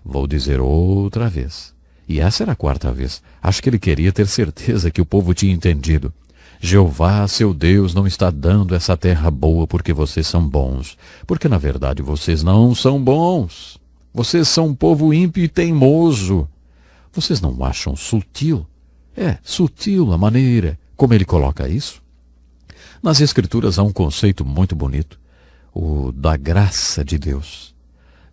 Vou dizer outra vez. E essa era a 4ª vez. Acho que ele queria ter certeza que o povo tinha entendido. Jeová, seu Deus, não está dando essa terra boa porque vocês são bons. Porque, na verdade, vocês não são bons. Vocês são um povo ímpio e teimoso. Vocês não acham sutil? É sutil a maneira como ele coloca isso. Nas Escrituras há um conceito muito bonito, o da graça de Deus.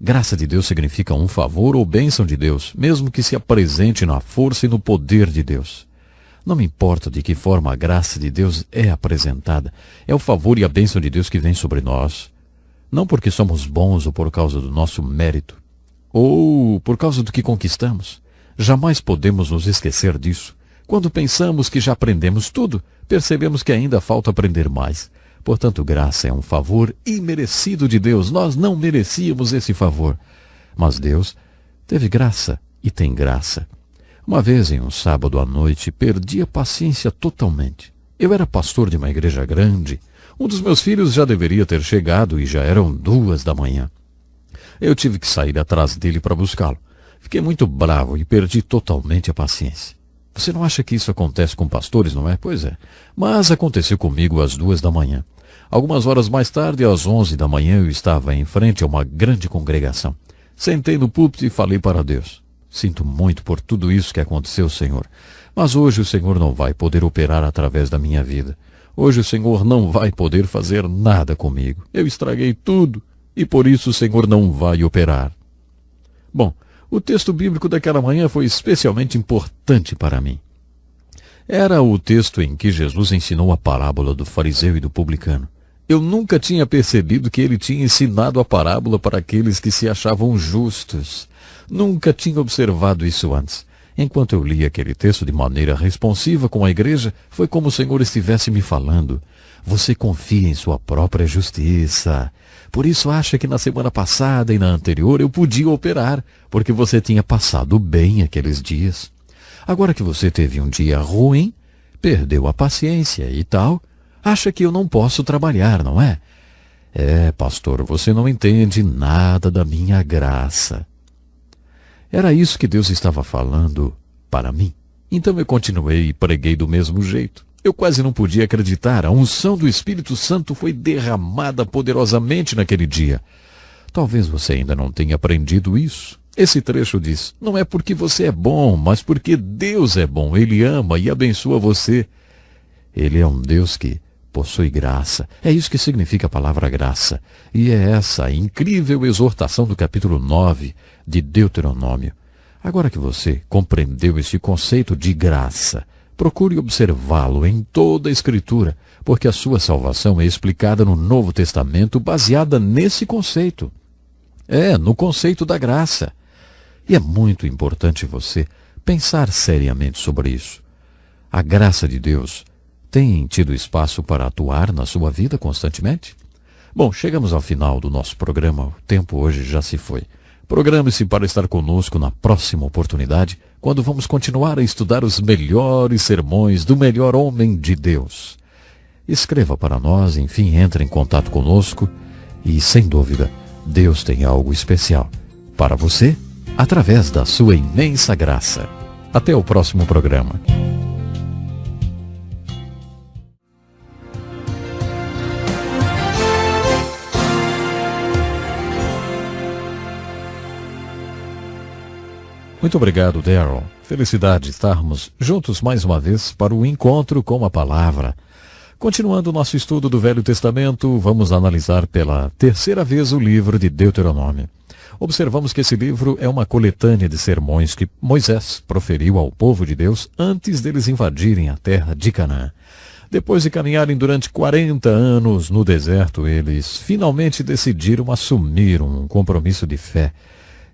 Graça de Deus significa um favor ou bênção de Deus, mesmo que se apresente na força e no poder de Deus. Não me importa de que forma a graça de Deus é apresentada, é o favor e a bênção de Deus que vem sobre nós. Não porque somos bons ou por causa do nosso mérito, ou por causa do que conquistamos. Jamais podemos nos esquecer disso. Quando pensamos que já aprendemos tudo, percebemos que ainda falta aprender mais. Portanto, graça é um favor imerecido de Deus. Nós não merecíamos esse favor. Mas Deus teve graça e tem graça. Uma vez, em um sábado à noite, perdi a paciência totalmente. Eu era pastor de uma igreja grande. Um dos meus filhos já deveria ter chegado e já eram 2 da manhã. Eu tive que sair atrás dele para buscá-lo. Fiquei muito bravo e perdi totalmente a paciência. Você não acha que isso acontece com pastores, não é? Pois é. Mas aconteceu comigo às 2 da manhã. Algumas horas mais tarde, às 11 da manhã, eu estava em frente a uma grande congregação. Sentei no púlpito e falei para Deus: sinto muito por tudo isso que aconteceu, Senhor. Mas hoje o Senhor não vai poder operar através da minha vida. Hoje o Senhor não vai poder fazer nada comigo. Eu estraguei tudo e por isso o Senhor não vai operar. Bom, o texto bíblico daquela manhã foi especialmente importante para mim. Era o texto em que Jesus ensinou a parábola do fariseu e do publicano. Eu nunca tinha percebido que ele tinha ensinado a parábola para aqueles que se achavam justos. Nunca tinha observado isso antes. Enquanto eu li aquele texto de maneira responsiva com a igreja, foi como o Senhor estivesse me falando. Você confia em sua própria justiça. Por isso acha que na semana passada e na anterior eu podia operar, porque você tinha passado bem aqueles dias. Agora que você teve um dia ruim, perdeu a paciência e tal, acha que eu não posso trabalhar, não é? É, pastor, você não entende nada da minha graça. Era isso que Deus estava falando para mim. Então eu continuei e preguei do mesmo jeito. Eu quase não podia acreditar. A unção do Espírito Santo foi derramada poderosamente naquele dia. Talvez você ainda não tenha aprendido isso. Esse trecho diz, não é porque você é bom, mas porque Deus é bom. Ele ama e abençoa você. Ele é um Deus que possui graça. É isso que significa a palavra graça. E é essa incrível exortação do capítulo 9 de Deuteronômio. Agora que você compreendeu esse conceito de graça, procure observá-lo em toda a Escritura, porque a sua salvação é explicada no Novo Testamento baseada nesse conceito. No conceito da graça. E é muito importante você pensar seriamente sobre isso. A graça de Deus tem tido espaço para atuar na sua vida constantemente? Bom, chegamos ao final do nosso programa. O tempo hoje já se foi. Programe-se para estar conosco na próxima oportunidade, quando vamos continuar a estudar os melhores sermões do melhor homem de Deus. Escreva para nós, enfim, entre em contato conosco e, sem dúvida, Deus tem algo especial para você através da sua imensa graça. Até o próximo programa. Muito obrigado, Darryl. Felicidade estarmos juntos mais uma vez para o encontro com a palavra. Continuando o nosso estudo do Velho Testamento, vamos analisar pela terceira vez o livro de Deuteronômio. Observamos que esse livro é uma coletânea de sermões que Moisés proferiu ao povo de Deus antes deles invadirem a terra de Canaã. Depois de caminharem durante 40 anos no deserto, eles finalmente decidiram assumir um compromisso de fé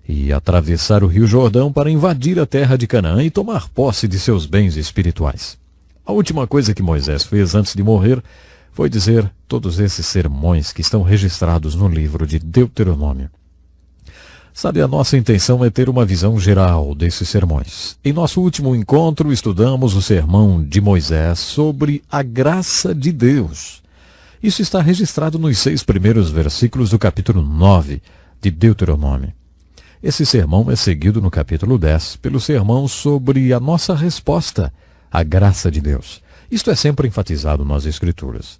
e atravessar o Rio Jordão para invadir a terra de Canaã e tomar posse de seus bens espirituais. A última coisa que Moisés fez antes de morrer foi dizer todos esses sermões que estão registrados no livro de Deuteronômio. Sabe, a nossa intenção é ter uma visão geral desses sermões. Em nosso último encontro, estudamos o sermão de Moisés sobre a graça de Deus. Isso está registrado nos 6 primeiros versículos do capítulo 9 de Deuteronômio. Esse sermão é seguido no capítulo 10 pelo sermão sobre a nossa resposta à graça de Deus. Isto é sempre enfatizado nas Escrituras.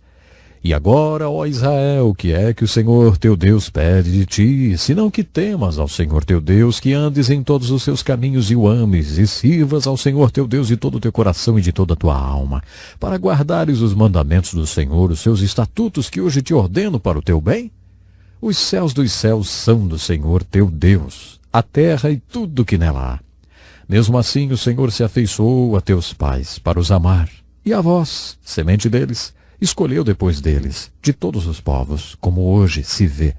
E agora, ó Israel, o que é que o Senhor teu Deus pede de ti, senão que temas ao Senhor teu Deus, que andes em todos os seus caminhos e o ames, e sirvas ao Senhor teu Deus de todo o teu coração e de toda a tua alma, para guardares os mandamentos do Senhor, os seus estatutos que hoje te ordeno para o teu bem? Os céus dos céus são do Senhor teu Deus, a terra e tudo que nela há. Mesmo assim o Senhor se afeiçoou a teus pais para os amar, e a vós, semente deles, escolheu depois deles, de todos os povos, como hoje se vê.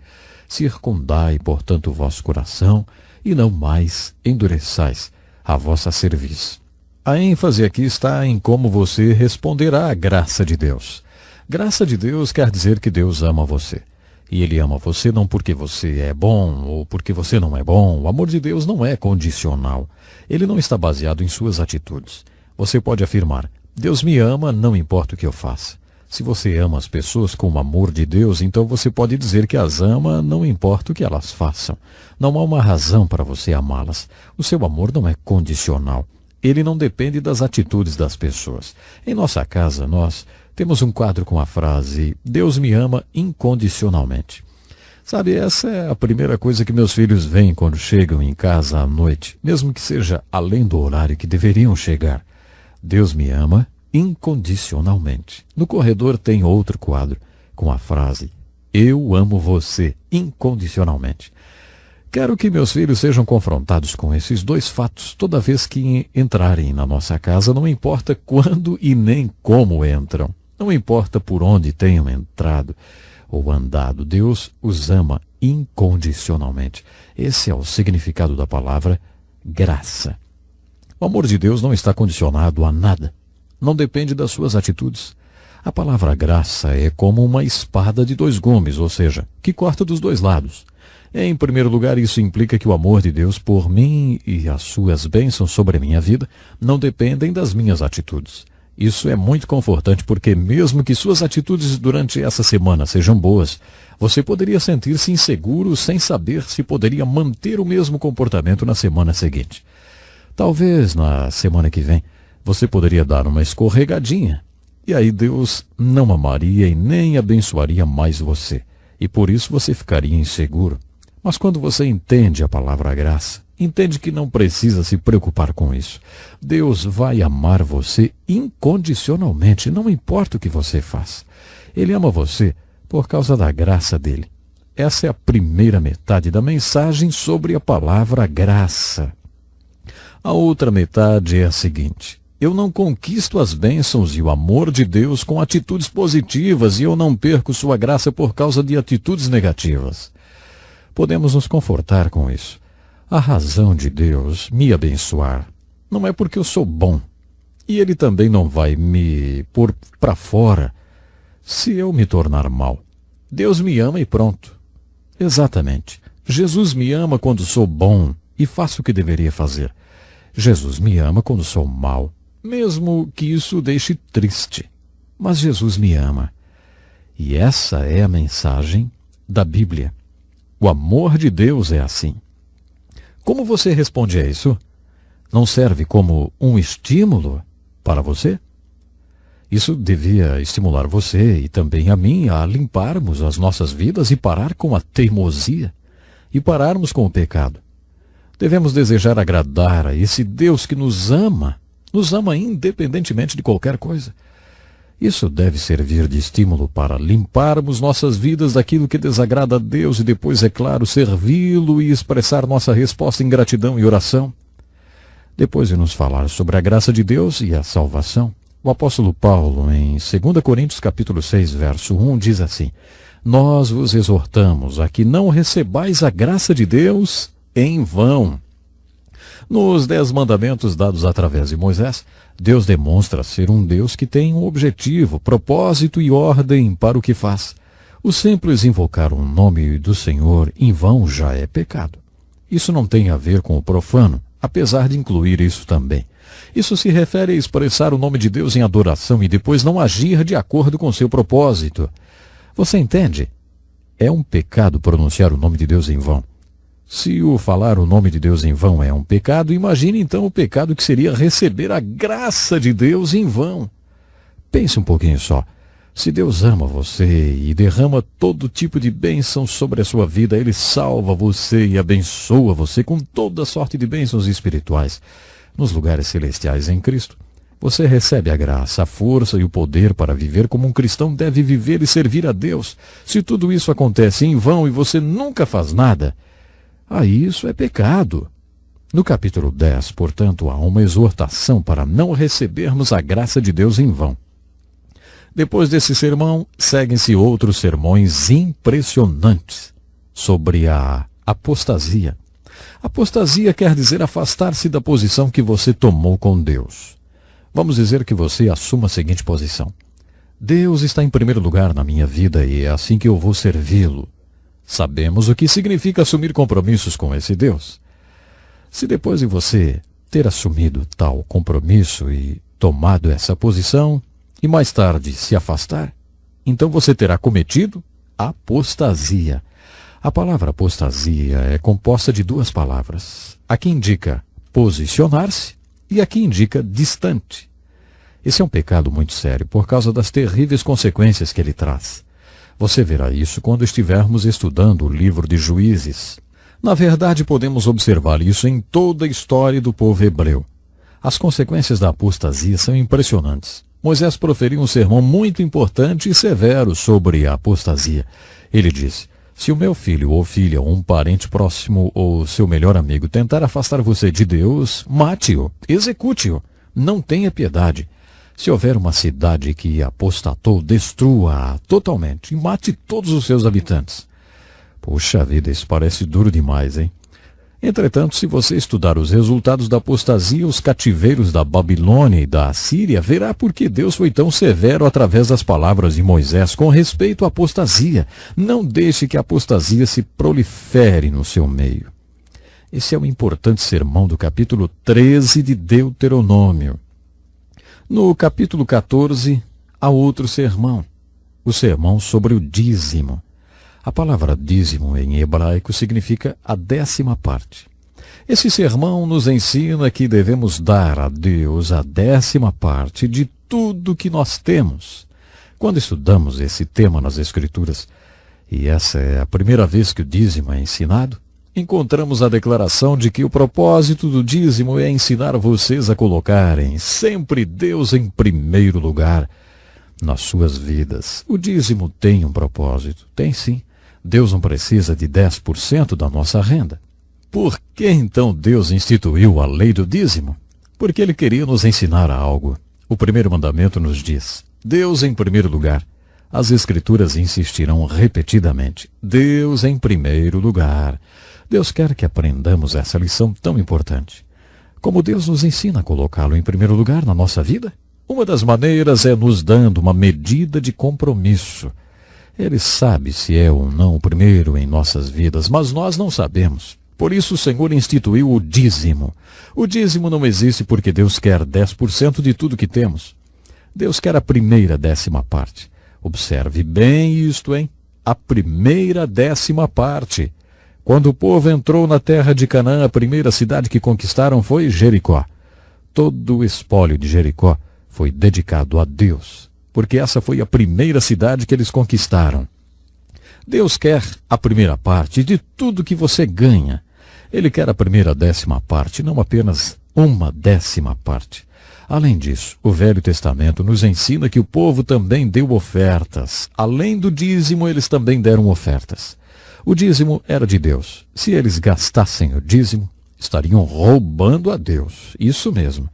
Circundai, portanto, o vosso coração, e não mais endureçais a vossa cerviz. A ênfase aqui está em como você responderá à graça de Deus. Graça de Deus quer dizer que Deus ama você. E Ele ama você não porque você é bom ou porque você não é bom. O amor de Deus não é condicional. Ele não está baseado em suas atitudes. Você pode afirmar, Deus me ama, não importa o que eu faça. Se você ama as pessoas com o amor de Deus, então você pode dizer que as ama, não importa o que elas façam. Não há uma razão para você amá-las. O seu amor não é condicional. Ele não depende das atitudes das pessoas. Em nossa casa, nós temos um quadro com a frase, Deus me ama incondicionalmente. Sabe, essa é a primeira coisa que meus filhos veem quando chegam em casa à noite, mesmo que seja além do horário que deveriam chegar. Deus me ama incondicionalmente. No corredor tem outro quadro com a frase, eu amo você incondicionalmente. Quero que meus filhos sejam confrontados com esses dois fatos toda vez que entrarem na nossa casa, não importa quando e nem como entram. Não importa por onde tenham entrado ou andado, Deus os ama incondicionalmente. Esse é o significado da palavra graça. O amor de Deus não está condicionado a nada. Não depende das suas atitudes. A palavra graça é como uma espada de dois gumes, ou seja, que corta dos dois lados. Em primeiro lugar, isso implica que o amor de Deus por mim e as suas bênçãos sobre a minha vida não dependem das minhas atitudes. Isso é muito confortante porque mesmo que suas atitudes durante essa semana sejam boas, você poderia sentir-se inseguro sem saber se poderia manter o mesmo comportamento na semana seguinte. Talvez na semana que vem você poderia dar uma escorregadinha, e aí Deus não amaria e nem abençoaria mais você, e por isso você ficaria inseguro. Mas quando você entende a palavra graça, entende que não precisa se preocupar com isso. Deus vai amar você incondicionalmente, não importa o que você faz. Ele ama você por causa da graça dele. Essa é a primeira metade da mensagem sobre a palavra graça. A outra metade é a seguinte: eu não conquisto as bênçãos e o amor de Deus com atitudes positivas e eu não perco sua graça por causa de atitudes negativas. Podemos nos confortar com isso. A razão de Deus me abençoar não é porque eu sou bom. E Ele também não vai me pôr para fora se eu me tornar mal. Deus me ama e pronto. Exatamente. Jesus me ama quando sou bom e faço o que deveria fazer. Jesus me ama quando sou mal, mesmo que isso deixe triste. Mas Jesus me ama. E essa é a mensagem da Bíblia. O amor de Deus é assim. Como você responde a isso? Não serve como um estímulo para você? Isso devia estimular você e também a mim a limparmos as nossas vidas e parar com a teimosia e pararmos com o pecado. Devemos desejar agradar a esse Deus que nos ama independentemente de qualquer coisa. Isso deve servir de estímulo para limparmos nossas vidas daquilo que desagrada a Deus e depois, é claro, servi-lo e expressar nossa resposta em gratidão e oração. Depois de nos falar sobre a graça de Deus e a salvação, o apóstolo Paulo, em 2 Coríntios capítulo 6, verso 1, diz assim: nós vos exortamos a que não recebais a graça de Deus em vão. Nos 10 mandamentos dados através de Moisés, Deus demonstra ser um Deus que tem um objetivo, propósito e ordem para o que faz. O simples invocar o nome do Senhor em vão já é pecado. Isso não tem a ver com o profano, apesar de incluir isso também. Isso se refere a expressar o nome de Deus em adoração e depois não agir de acordo com seu propósito. Você entende? É um pecado pronunciar o nome de Deus em vão. Se o falar o nome de Deus em vão é um pecado, imagine então o pecado que seria receber a graça de Deus em vão. Pense um pouquinho só. Se Deus ama você e derrama todo tipo de bênção sobre a sua vida, Ele salva você e abençoa você com toda sorte de bênçãos espirituais nos lugares celestiais em Cristo. Você recebe a graça, a força e o poder para viver como um cristão deve viver e servir a Deus. Se tudo isso acontece em vão e você nunca faz nada, aí isso é pecado. No capítulo 10, portanto, há uma exortação para não recebermos a graça de Deus em vão. Depois desse sermão, seguem-se outros sermões impressionantes sobre a apostasia. Apostasia quer dizer afastar-se da posição que você tomou com Deus. Vamos dizer que você assuma a seguinte posição: Deus está em primeiro lugar na minha vida e é assim que eu vou servi-lo. Sabemos o que significa assumir compromissos com esse Deus. Se depois de você ter assumido tal compromisso e tomado essa posição, e mais tarde se afastar, então você terá cometido apostasia. A palavra apostasia é composta de duas palavras. A que indica posicionar-se e a que indica distante. Esse é um pecado muito sério por causa das terríveis consequências que ele traz. Você verá isso quando estivermos estudando o livro de Juízes. Na verdade, podemos observar isso em toda a história do povo hebreu. As consequências da apostasia são impressionantes. Moisés proferiu um sermão muito importante e severo sobre a apostasia. Ele disse: se o meu filho ou filha, ou um parente próximo ou seu melhor amigo tentar afastar você de Deus, mate-o, execute-o. Não tenha piedade. Se houver uma cidade que apostatou, destrua-a totalmente e mate todos os seus habitantes. Puxa vida, isso parece duro demais, hein? Entretanto, se você estudar os resultados da apostasia, os cativeiros da Babilônia e da Assíria, verá por que Deus foi tão severo através das palavras de Moisés com respeito à apostasia. Não deixe que a apostasia se prolifere no seu meio. Esse é o importante sermão do capítulo 13 de Deuteronômio. No capítulo 14, há outro sermão, o sermão sobre o dízimo. A palavra dízimo em hebraico significa a 10ª parte. Esse sermão nos ensina que devemos dar a Deus a 10ª parte de tudo que nós temos. Quando estudamos esse tema nas Escrituras, e essa é a primeira vez que o dízimo é ensinado, encontramos a declaração de que o propósito do dízimo é ensinar vocês a colocarem sempre Deus em primeiro lugar nas suas vidas. O dízimo tem um propósito, tem sim. Deus não precisa de 10% da nossa renda. Por que então Deus instituiu a lei do dízimo? Porque Ele queria nos ensinar algo. O primeiro mandamento nos diz: Deus em primeiro lugar. As Escrituras insistirão repetidamente: Deus em primeiro lugar. Deus quer que aprendamos essa lição tão importante. Como Deus nos ensina a colocá-lo em primeiro lugar na nossa vida? Uma das maneiras é nos dando uma medida de compromisso. Ele sabe se é ou não o primeiro em nossas vidas, mas nós não sabemos. Por isso o Senhor instituiu o dízimo. O dízimo não existe porque Deus quer 10% de tudo que temos. Deus quer a primeira 10ª parte. Observe bem isto, hein? A primeira 10ª parte. Quando o povo entrou na terra de Canaã, a primeira cidade que conquistaram foi Jericó. Todo o espólio de Jericó foi dedicado a Deus, porque essa foi a primeira cidade que eles conquistaram. Deus quer a primeira parte de tudo que você ganha. Ele quer a primeira 10ª parte, não apenas uma 10ª parte. Além disso, o Velho Testamento nos ensina que o povo também deu ofertas. Além do dízimo, eles também deram ofertas. O dízimo era de Deus. Se eles gastassem o dízimo, estariam roubando a Deus. Isso mesmo.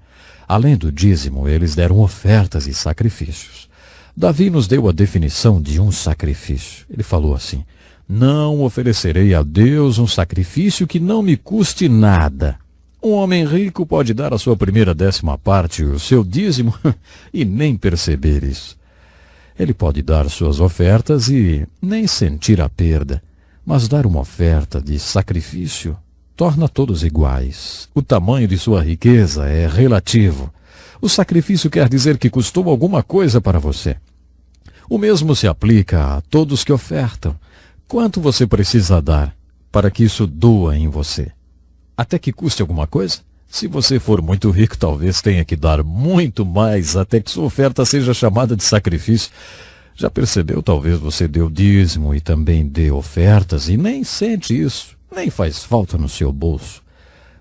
Além do dízimo, eles deram ofertas e sacrifícios. Davi nos deu a definição de um sacrifício. Ele falou assim: não oferecerei a Deus um sacrifício que não me custe nada. Um homem rico pode dar a sua primeira 10ª parte, o seu dízimo, e nem perceber isso. Ele pode dar suas ofertas e nem sentir a perda. Mas dar uma oferta de sacrifício torna todos iguais. O tamanho de sua riqueza é relativo. O sacrifício quer dizer que custou alguma coisa para você. O mesmo se aplica a todos que ofertam. Quanto você precisa dar para que isso doa em você? Até que custe alguma coisa? Se você for muito rico, talvez tenha que dar muito mais até que sua oferta seja chamada de sacrifício. Já percebeu? Talvez você deu dízimo e também dê ofertas e nem sente isso, nem faz falta no seu bolso.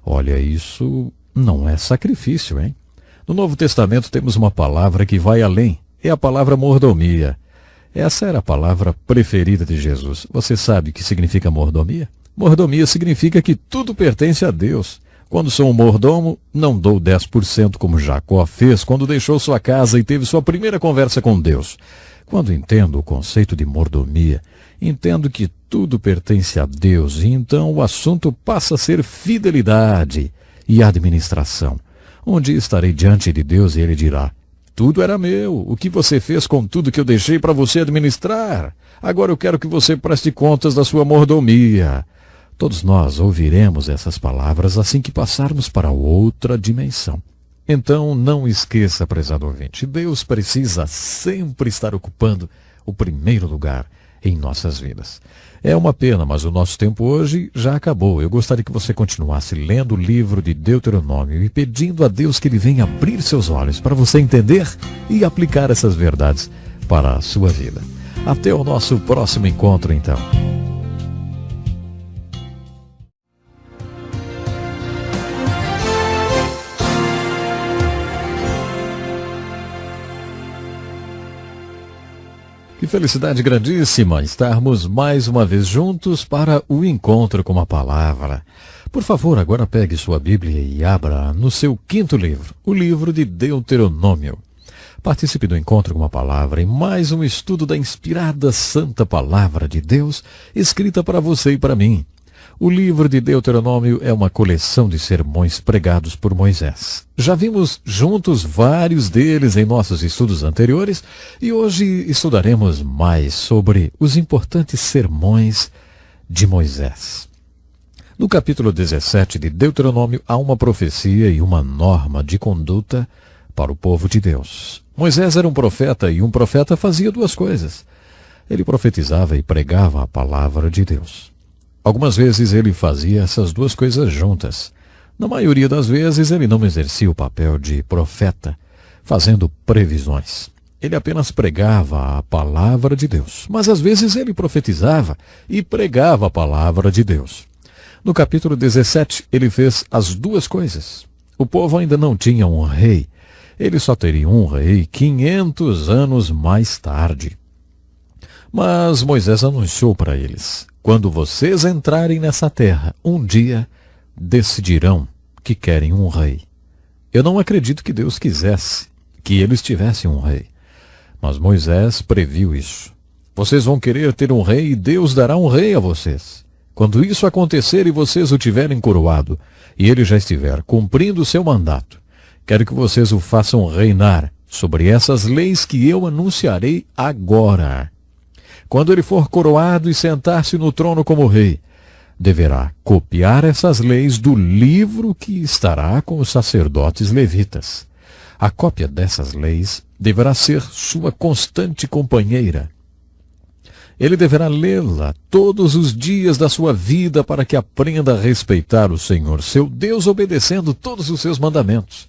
Olha, isso não é sacrifício, hein? No Novo Testamento temos uma palavra que vai além. É a palavra mordomia. Essa era a palavra preferida de Jesus. Você sabe o que significa mordomia? Mordomia significa que tudo pertence a Deus. Quando sou um mordomo, não dou 10% como Jacó fez quando deixou sua casa e teve sua primeira conversa com Deus. Quando entendo o conceito de mordomia, entendo que tudo pertence a Deus e então o assunto passa a ser fidelidade e administração. Um dia estarei diante de Deus e Ele dirá: tudo era meu, o que você fez com tudo que eu deixei para você administrar? Agora eu quero que você preste contas da sua mordomia. Todos nós ouviremos essas palavras assim que passarmos para outra dimensão. Então, não esqueça, prezado ouvinte, Deus precisa sempre estar ocupando o primeiro lugar em nossas vidas. É uma pena, mas o nosso tempo hoje já acabou. Eu gostaria que você continuasse lendo o livro de Deuteronômio e pedindo a Deus que Ele venha abrir seus olhos para você entender e aplicar essas verdades para a sua vida. Até o nosso próximo encontro, então. Que felicidade grandíssima estarmos mais uma vez juntos para o encontro com a palavra. Por favor, agora pegue sua Bíblia e abra no seu 5º livro, o livro de Deuteronômio. Participe do Encontro com a Palavra em mais um estudo da inspirada Santa Palavra de Deus, escrita para você e para mim. O livro de Deuteronômio é uma coleção de sermões pregados por Moisés. Já vimos juntos vários deles em nossos estudos anteriores e hoje estudaremos mais sobre os importantes sermões de Moisés. No capítulo 17 de Deuteronômio há uma profecia e uma norma de conduta para o povo de Deus. Moisés era um profeta e um profeta fazia duas coisas. Ele profetizava e pregava a palavra de Deus. Algumas vezes ele fazia essas duas coisas juntas. Na maioria das vezes ele não exercia o papel de profeta, fazendo previsões. Ele apenas pregava a palavra de Deus. Mas às vezes ele profetizava e pregava a palavra de Deus. No capítulo 17 ele fez as duas coisas. O povo ainda não tinha um rei. Ele só teria um rei 500 anos mais tarde. Mas Moisés anunciou para eles: quando vocês entrarem nessa terra, um dia decidirão que querem um rei. Eu não acredito que Deus quisesse que eles tivessem um rei. Mas Moisés previu isso. Vocês vão querer ter um rei e Deus dará um rei a vocês. Quando isso acontecer e vocês o tiverem coroado, e ele já estiver cumprindo o seu mandato, quero que vocês o façam reinar sobre essas leis que eu anunciarei agora. Quando ele for coroado e sentar-se no trono como rei, deverá copiar essas leis do livro que estará com os sacerdotes levitas. A cópia dessas leis deverá ser sua constante companheira. Ele deverá lê-la todos os dias da sua vida para que aprenda a respeitar o Senhor, seu Deus, obedecendo todos os seus mandamentos.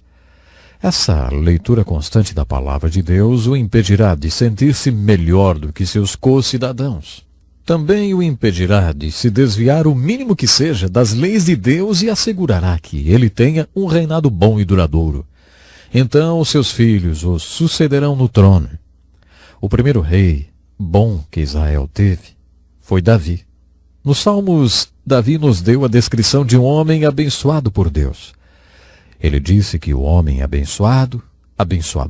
Essa leitura constante da palavra de Deus o impedirá de sentir-se melhor do que seus co-cidadãos. Também o impedirá de se desviar o mínimo que seja das leis de Deus e assegurará que ele tenha um reinado bom e duradouro. Então seus filhos o sucederão no trono. O primeiro rei bom que Israel teve foi Davi. Nos Salmos, Davi nos deu a descrição de um homem abençoado por Deus. Ele disse que o homem abençoado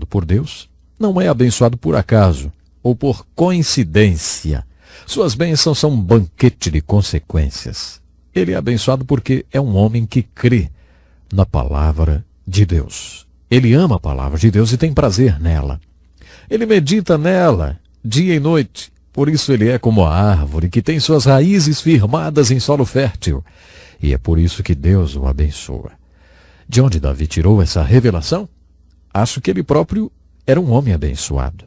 por Deus, não é abençoado por acaso ou por coincidência. Suas bênçãos são um banquete de consequências. Ele é abençoado porque é um homem que crê na palavra de Deus. Ele ama a palavra de Deus e tem prazer nela. Ele medita nela dia e noite. Por isso ele é como a árvore que tem suas raízes firmadas em solo fértil. E é por isso que Deus o abençoa. De onde Davi tirou essa revelação? Acho que ele próprio era um homem abençoado.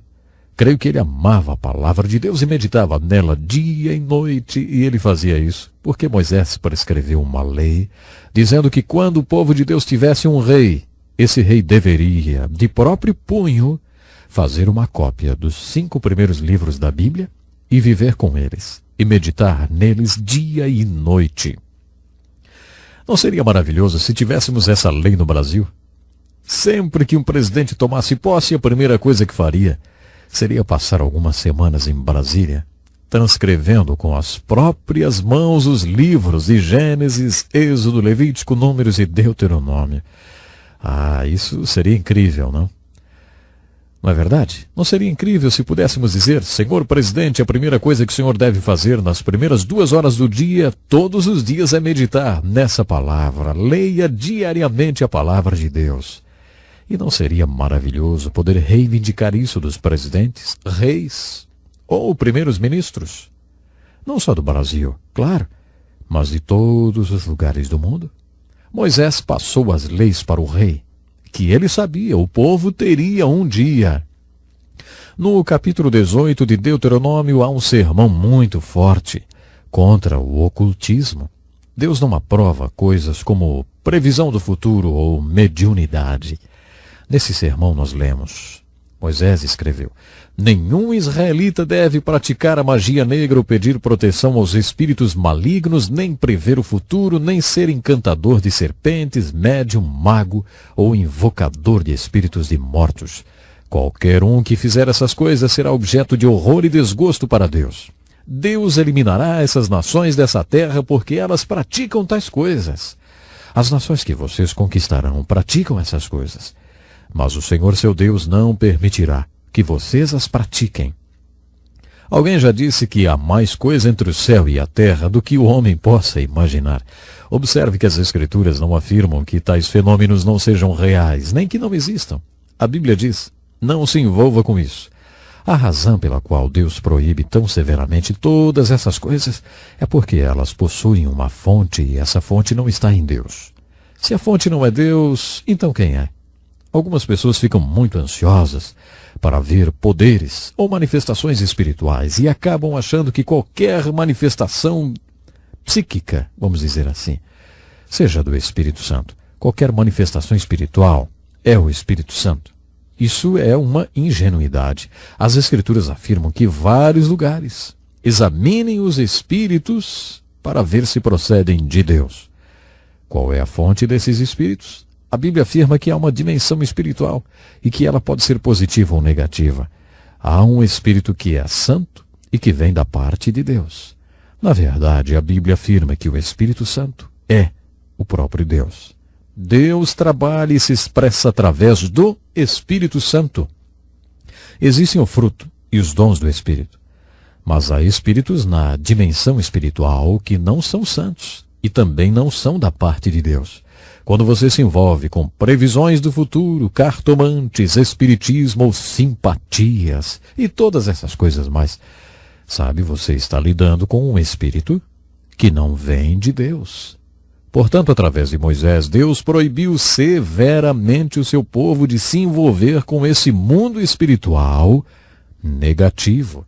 Creio que ele amava a palavra de Deus e meditava nela dia e noite, e ele fazia isso porque Moisés prescreveu uma lei, dizendo que quando o povo de Deus tivesse um rei, esse rei deveria, de próprio punho, fazer uma cópia dos 5 primeiros livros da Bíblia e viver com eles, e meditar neles dia e noite. Não seria maravilhoso se tivéssemos essa lei no Brasil? Sempre que um presidente tomasse posse, a primeira coisa que faria seria passar algumas semanas em Brasília, transcrevendo com as próprias mãos os livros de Gênesis, Êxodo, Levítico, Números e Deuteronômio. Isso seria incrível, não? Não é verdade? Não seria incrível se pudéssemos dizer: Senhor presidente, a primeira coisa que o senhor deve fazer nas primeiras 2 horas do dia, todos os dias, é meditar nessa palavra. Leia diariamente a palavra de Deus. E não seria maravilhoso poder reivindicar isso dos presidentes, reis ou primeiros ministros? Não só do Brasil, claro, mas de todos os lugares do mundo. Moisés passou as leis para o rei, que ele sabia, o povo teria um dia. No capítulo 18 de Deuteronômio há um sermão muito forte contra o ocultismo. Deus não aprova coisas como previsão do futuro ou mediunidade. Nesse sermão nós lemos: Moisés escreveu: nenhum israelita deve praticar a magia negra ou pedir proteção aos espíritos malignos, nem prever o futuro, nem ser encantador de serpentes, médium, mago ou invocador de espíritos de mortos. Qualquer um que fizer essas coisas será objeto de horror e desgosto para Deus. Deus eliminará essas nações dessa terra porque elas praticam tais coisas. As nações que vocês conquistarão praticam essas coisas. mas o Senhor seu Deus não permitirá que vocês as pratiquem. Alguém já disse que há mais coisa entre o céu e a terra do que o homem possa imaginar. Observe que as Escrituras não afirmam que tais fenômenos não sejam reais, nem que não existam. A Bíblia diz: não se envolva com isso. A razão pela qual Deus proíbe tão severamente todas essas coisas é porque elas possuem uma fonte e essa fonte não está em Deus. Se a fonte não é Deus, então quem é? Algumas pessoas ficam muito ansiosas para ver poderes ou manifestações espirituais e acabam achando que qualquer manifestação psíquica, vamos dizer assim, seja do Espírito Santo. Qualquer manifestação espiritual é o Espírito Santo. Isso é uma ingenuidade. As Escrituras afirmam que vários lugares examinem os espíritos para ver se procedem de Deus. Qual é a fonte desses espíritos? A Bíblia afirma que há uma dimensão espiritual e que ela pode ser positiva ou negativa. Há um espírito que é santo e que vem da parte de Deus. Na verdade, a Bíblia afirma que o Espírito Santo é o próprio Deus. Deus trabalha e se expressa através do Espírito Santo. Existem o fruto e os dons do Espírito, mas há espíritos na dimensão espiritual que não são santos e também não são da parte de Deus. Quando você se envolve com previsões do futuro, cartomantes, espiritismo ou simpatias e todas essas coisas mais, sabe, você está lidando com um espírito que não vem de Deus. Portanto, através de Moisés, Deus proibiu severamente o seu povo de se envolver com esse mundo espiritual negativo.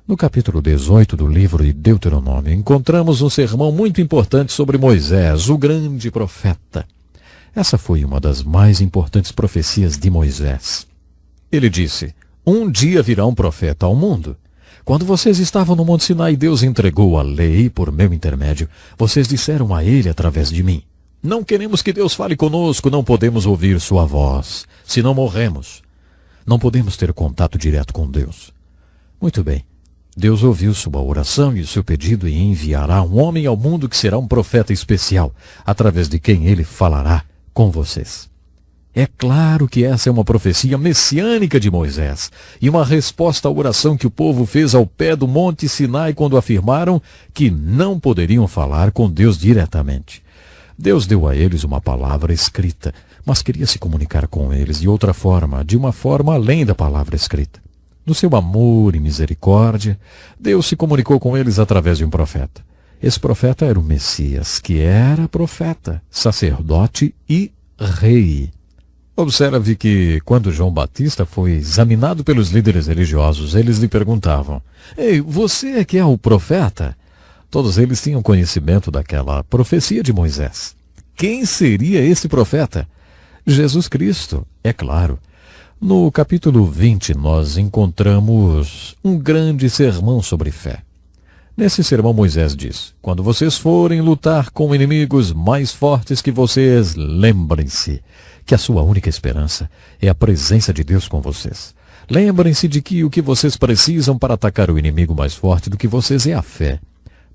No capítulo 18 do livro de Deuteronômio, encontramos um sermão muito importante sobre Moisés, o grande profeta. Essa foi uma das mais importantes profecias de Moisés. Ele disse: um dia virá um profeta ao mundo. Quando vocês estavam no Monte Sinai, Deus entregou a lei por meu intermédio. Vocês disseram a ele através de mim: não queremos que Deus fale conosco, não podemos ouvir sua voz, senão morremos. Não podemos ter contato direto com Deus. Muito bem. Deus ouviu sua oração e o seu pedido e enviará um homem ao mundo que será um profeta especial, através de quem ele falará com vocês. É claro que essa é uma profecia messiânica de Moisés e uma resposta à oração que o povo fez ao pé do Monte Sinai quando afirmaram que não poderiam falar com Deus diretamente. Deus deu a eles uma palavra escrita, mas queria se comunicar com eles de outra forma, de uma forma além da palavra escrita. No seu amor e misericórdia, Deus se comunicou com eles através de um profeta. Esse profeta era o Messias, que era profeta, sacerdote e rei. Observe que, quando João Batista foi examinado pelos líderes religiosos, eles lhe perguntavam: ei, você é que é o profeta? Todos eles tinham conhecimento daquela profecia de Moisés. Quem seria esse profeta? Jesus Cristo, é claro. No capítulo 20, nós encontramos um grande sermão sobre fé. Nesse sermão, Moisés diz: quando vocês forem lutar com inimigos mais fortes que vocês, lembrem-se que a sua única esperança é a presença de Deus com vocês. Lembrem-se de que o que vocês precisam para atacar o inimigo mais forte do que vocês é a fé.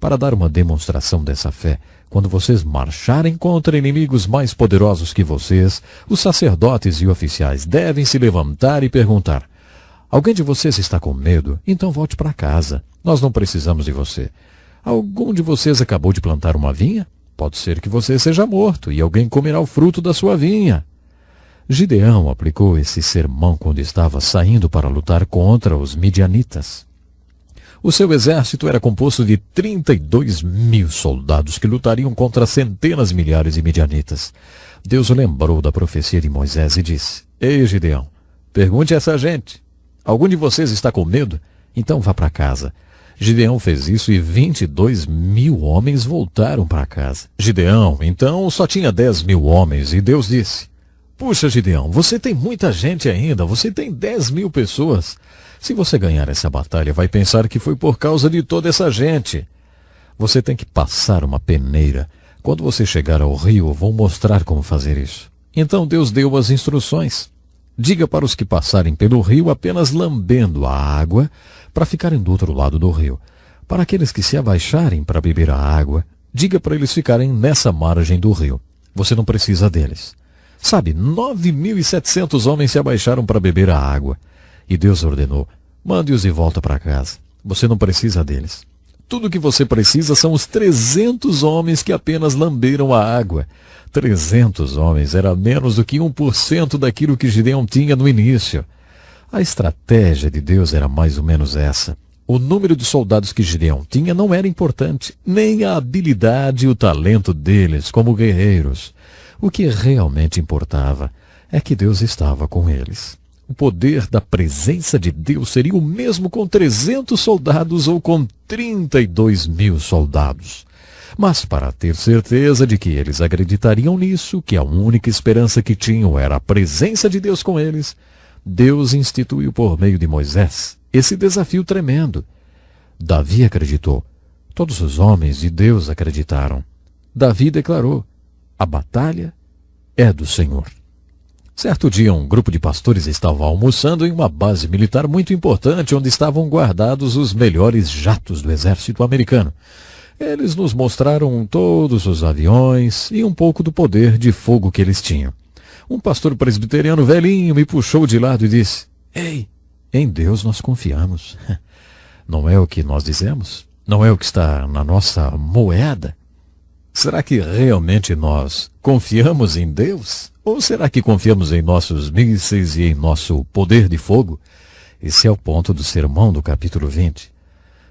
Para dar uma demonstração dessa fé, quando vocês marcharem contra inimigos mais poderosos que vocês, os sacerdotes e oficiais devem se levantar e perguntar: alguém de vocês está com medo? Então volte para casa. Nós não precisamos de você. Algum de vocês acabou de plantar uma vinha? Pode ser que você seja morto e alguém comerá o fruto da sua vinha. Gideão aplicou esse sermão quando estava saindo para lutar contra os midianitas. O seu exército era composto de 32.000 soldados que lutariam contra centenas de milhares de midianitas. Deus o lembrou da profecia de Moisés e disse: ei, Gideão, pergunte a essa gente: algum de vocês está com medo? Então vá para casa. Gideão fez isso e 22.000 homens voltaram para casa. Gideão, então, só tinha 10.000 homens e Deus disse: puxa, Gideão, você tem muita gente ainda, você tem 10.000 pessoas. Se você ganhar essa batalha, vai pensar que foi por causa de toda essa gente. Você tem que passar uma peneira. Quando você chegar ao rio, eu vou mostrar como fazer isso. Então Deus deu as instruções. Diga para os que passarem pelo rio apenas lambendo a água para ficarem do outro lado do rio. Para aqueles que se abaixarem para beber a água, diga para eles ficarem nessa margem do rio. Você não precisa deles. Sabe, 9.700 homens se abaixaram para beber a água. E Deus ordenou: mande-os de volta para casa. Você não precisa deles. Tudo o que você precisa são os 300 homens que apenas lamberam a água. 300 homens era menos do que 1% daquilo que Gideão tinha no início. A estratégia de Deus era mais ou menos essa. O número de soldados que Gideão tinha não era importante, nem a habilidade e o talento deles como guerreiros. O que realmente importava é que Deus estava com eles. O poder da presença de Deus seria o mesmo com 300 soldados ou com 32.000 soldados. Mas para ter certeza de que eles acreditariam nisso, que a única esperança que tinham era a presença de Deus com eles, Deus instituiu por meio de Moisés esse desafio tremendo. Davi acreditou. Todos os homens de Deus acreditaram. Davi declarou: a batalha é do Senhor. Certo dia, um grupo de pastores estava almoçando em uma base militar muito importante, onde estavam guardados os melhores jatos do exército americano. Eles nos mostraram todos os aviões e um pouco do poder de fogo que eles tinham. Um pastor presbiteriano velhinho me puxou de lado e disse: ei, em Deus nós confiamos. Não é o que nós dizemos? Não é o que está na nossa moeda? Será que realmente nós confiamos em Deus? Ou será que confiamos em nossos mísseis e em nosso poder de fogo? Esse é o ponto do sermão do capítulo 20.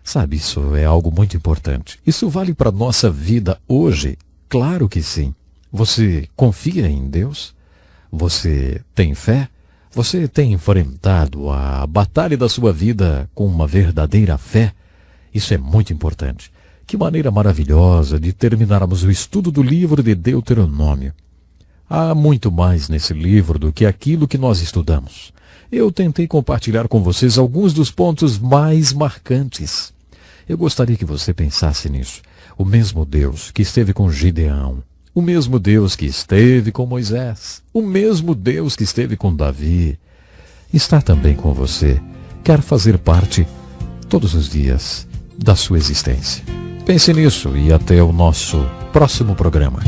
Sabe, isso é algo muito importante. Isso vale para a nossa vida hoje? Claro que sim. Você confia em Deus? Você tem fé? Você tem enfrentado a batalha da sua vida com uma verdadeira fé? Isso é muito importante. Que maneira maravilhosa de terminarmos o estudo do livro de Deuteronômio. Há muito mais nesse livro do que aquilo que nós estudamos. Eu tentei compartilhar com vocês alguns dos pontos mais marcantes. Eu gostaria que você pensasse nisso. O mesmo Deus que esteve com Gideão, o mesmo Deus que esteve com Moisés, o mesmo Deus que esteve com Davi, está também com você. Quer fazer parte todos os dias da sua existência. Pense nisso e até o nosso próximo programa.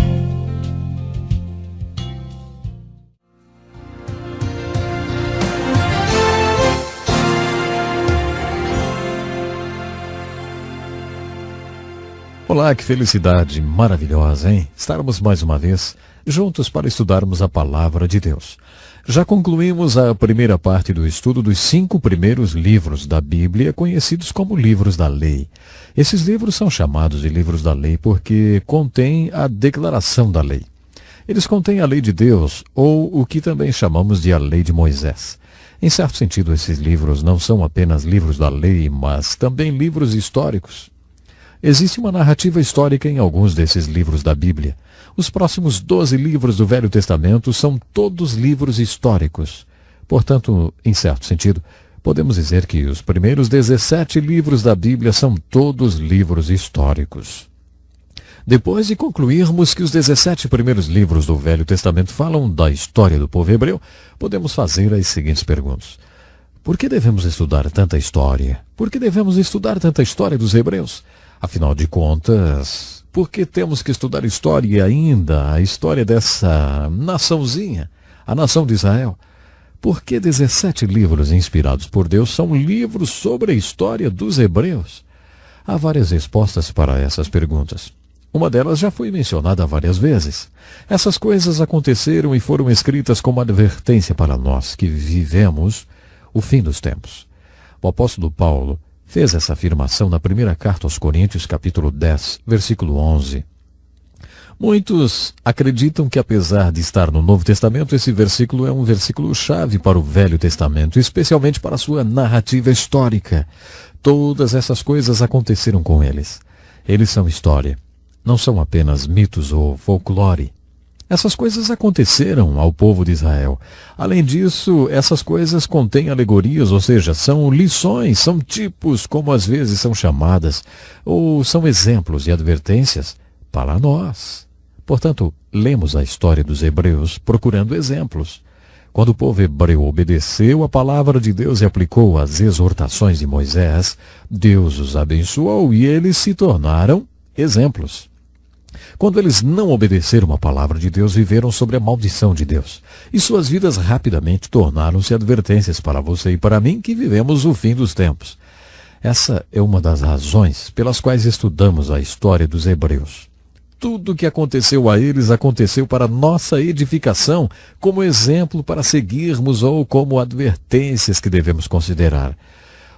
Olá, que felicidade maravilhosa, hein? Estarmos mais uma vez juntos para estudarmos a Palavra de Deus. Já concluímos a primeira parte do estudo dos 5 primeiros livros da Bíblia, conhecidos como livros da lei. Esses livros são chamados de livros da lei porque contêm a declaração da lei. Eles contêm a lei de Deus, ou o que também chamamos de a lei de Moisés. Em certo sentido, esses livros não são apenas livros da lei, mas também livros históricos. Existe uma narrativa histórica em alguns desses livros da Bíblia. Os próximos 12 livros do Velho Testamento são todos livros históricos. Portanto, em certo sentido, podemos dizer que os primeiros 17 livros da Bíblia são todos livros históricos. Depois de concluirmos que os 17 primeiros livros do Velho Testamento falam da história do povo hebreu, podemos fazer as seguintes perguntas. Por que devemos estudar tanta história? Por que devemos estudar tanta história dos hebreus? Afinal de contas, por que temos que estudar história e ainda a história dessa naçãozinha, a nação de Israel? Por que 17 livros inspirados por Deus são livros sobre a história dos hebreus? Há várias respostas para essas perguntas. Uma delas já foi mencionada várias vezes. Essas coisas aconteceram e foram escritas como advertência para nós que vivemos o fim dos tempos. O apóstolo Paulo fez essa afirmação na primeira carta aos Coríntios, capítulo 10, versículo 11. Muitos acreditam que, apesar de estar no Novo Testamento, esse versículo é um versículo-chave para o Velho Testamento, especialmente para a sua narrativa histórica. Todas essas coisas aconteceram com eles. Eles são história, não são apenas mitos ou folclore. Essas coisas aconteceram ao povo de Israel. Além disso, essas coisas contêm alegorias, ou seja, são lições, são tipos, como às vezes são chamadas, ou são exemplos e advertências para nós. Portanto, lemos a história dos hebreus procurando exemplos. Quando o povo hebreu obedeceu a palavra de Deus e aplicou as exortações de Moisés, Deus os abençoou e eles se tornaram exemplos. Quando eles não obedeceram à palavra de Deus, viveram sob a maldição de Deus. E suas vidas rapidamente tornaram-se advertências para você e para mim que vivemos o fim dos tempos. Essa é uma das razões pelas quais estudamos a história dos hebreus. Tudo o que aconteceu a eles aconteceu para nossa edificação, como exemplo para seguirmos ou como advertências que devemos considerar.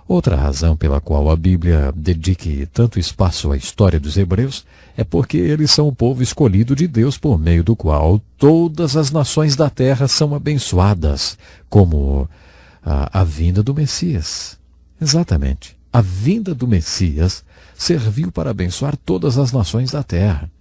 Outra razão pela qual a Bíblia dedique tanto espaço à história dos hebreus é porque eles são o povo escolhido de Deus por meio do qual todas as nações da terra são abençoadas, como a vinda do Messias. Exatamente. A vinda do Messias serviu para abençoar todas as nações da terra.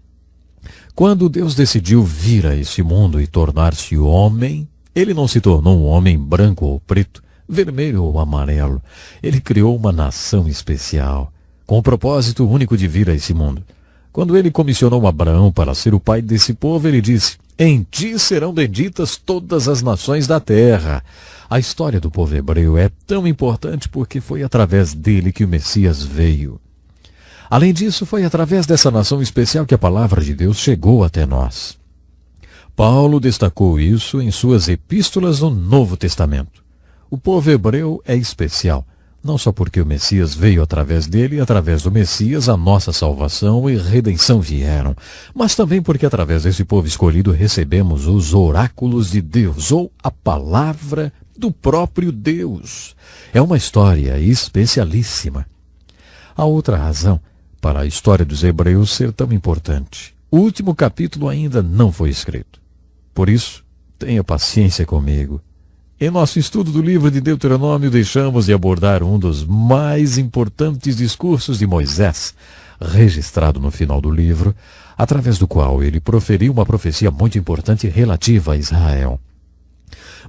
Quando Deus decidiu vir a esse mundo e tornar-se homem, ele não se tornou um homem branco ou preto, vermelho ou amarelo. Ele criou uma nação especial, com o propósito único de vir a esse mundo. Quando ele comissionou Abraão para ser o pai desse povo, ele disse: "Em ti serão benditas todas as nações da terra." A história do povo hebreu é tão importante porque foi através dele que o Messias veio. Além disso, foi através dessa nação especial que a palavra de Deus chegou até nós. Paulo destacou isso em suas epístolas no Novo Testamento. O povo hebreu é especial, não só porque o Messias veio através dele e através do Messias a nossa salvação e redenção vieram, mas também porque através desse povo escolhido recebemos os oráculos de Deus, ou a palavra do próprio Deus. É uma história especialíssima. A outra razão para a história dos hebreus ser tão importante: o último capítulo ainda não foi escrito. Por isso, tenha paciência comigo. Em nosso estudo do livro de Deuteronômio, deixamos de abordar um dos mais importantes discursos de Moisés, registrado no final do livro, através do qual ele proferiu uma profecia muito importante relativa a Israel.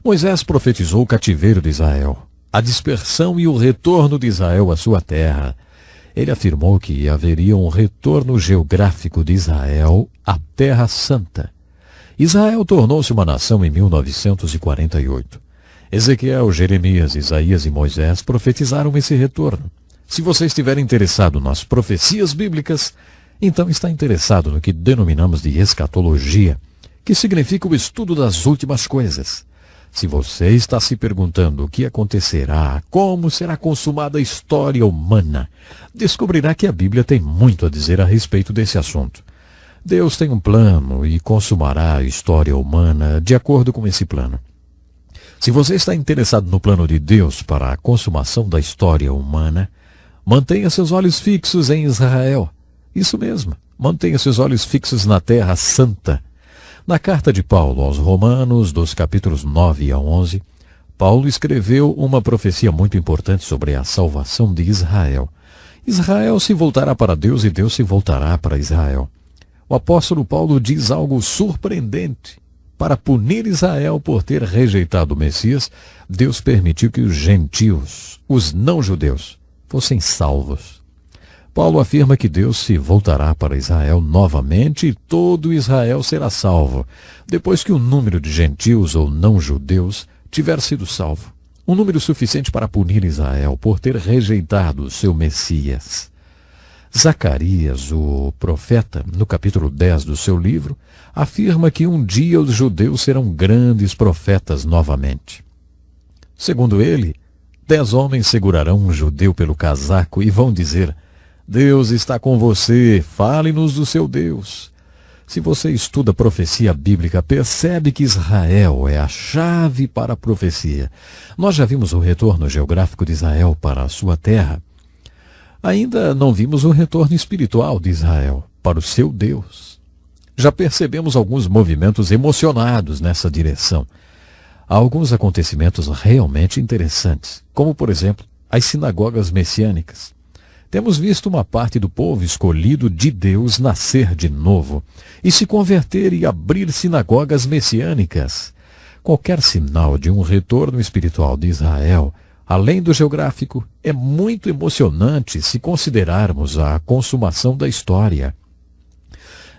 Moisés profetizou o cativeiro de Israel, a dispersão e o retorno de Israel à sua terra. Ele afirmou que haveria um retorno geográfico de Israel à Terra Santa. Israel tornou-se uma nação em 1948. Ezequiel, Jeremias, Isaías e Moisés profetizaram esse retorno. Se você estiver interessado nas profecias bíblicas, então está interessado no que denominamos de escatologia, que significa o estudo das últimas coisas. Se você está se perguntando o que acontecerá, como será consumada a história humana, descobrirá que a Bíblia tem muito a dizer a respeito desse assunto. Deus tem um plano e consumará a história humana de acordo com esse plano. Se você está interessado no plano de Deus para a consumação da história humana, mantenha seus olhos fixos em Israel. Isso mesmo, mantenha seus olhos fixos na Terra Santa. Na carta de Paulo aos Romanos, dos capítulos 9 a 11, Paulo escreveu uma profecia muito importante sobre a salvação de Israel. Israel se voltará para Deus e Deus se voltará para Israel. O apóstolo Paulo diz algo surpreendente. Para punir Israel por ter rejeitado o Messias, Deus permitiu que os gentios, os não-judeus, fossem salvos. Paulo afirma que Deus se voltará para Israel novamente e todo Israel será salvo, depois que o número de gentios ou não-judeus tiver sido salvo. Um número suficiente para punir Israel por ter rejeitado o seu Messias. Zacarias, o profeta, no capítulo 10 do seu livro, afirma que um dia os judeus serão grandes profetas novamente. Segundo ele, 10 homens segurarão um judeu pelo casaco e vão dizer: "Deus está com você, fale-nos do seu Deus." Se você estuda a profecia bíblica, percebe que Israel é a chave para a profecia. Nós já vimos o retorno geográfico de Israel para a sua terra. Ainda não vimos o retorno espiritual de Israel para o seu Deus. Já percebemos alguns movimentos emocionados nessa direção. Há alguns acontecimentos realmente interessantes, como, por exemplo, as sinagogas messiânicas. Temos visto uma parte do povo escolhido de Deus nascer de novo e se converter e abrir sinagogas messiânicas. Qualquer sinal de um retorno espiritual de Israel, além do geográfico, é muito emocionante se considerarmos a consumação da história.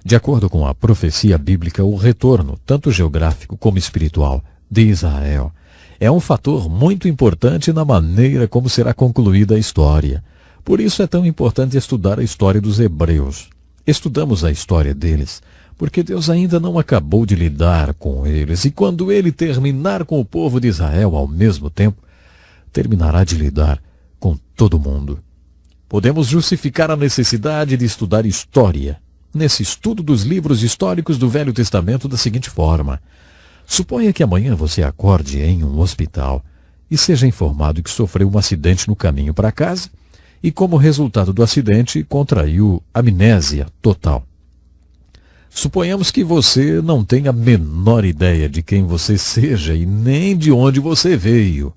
De acordo com a profecia bíblica, o retorno, tanto geográfico como espiritual, de Israel é um fator muito importante na maneira como será concluída a história. Por isso é tão importante estudar a história dos hebreus. Estudamos a história deles, porque Deus ainda não acabou de lidar com eles, e quando ele terminar com o povo de Israel ao mesmo tempo, terminará de lidar com todo mundo. Podemos justificar a necessidade de estudar história nesse estudo dos livros históricos do Velho Testamento da seguinte forma. Suponha que amanhã você acorde em um hospital e seja informado que sofreu um acidente no caminho para casa e, como resultado do acidente, contraiu amnésia total. Suponhamos que você não tenha a menor ideia de quem você seja e nem de onde você veio.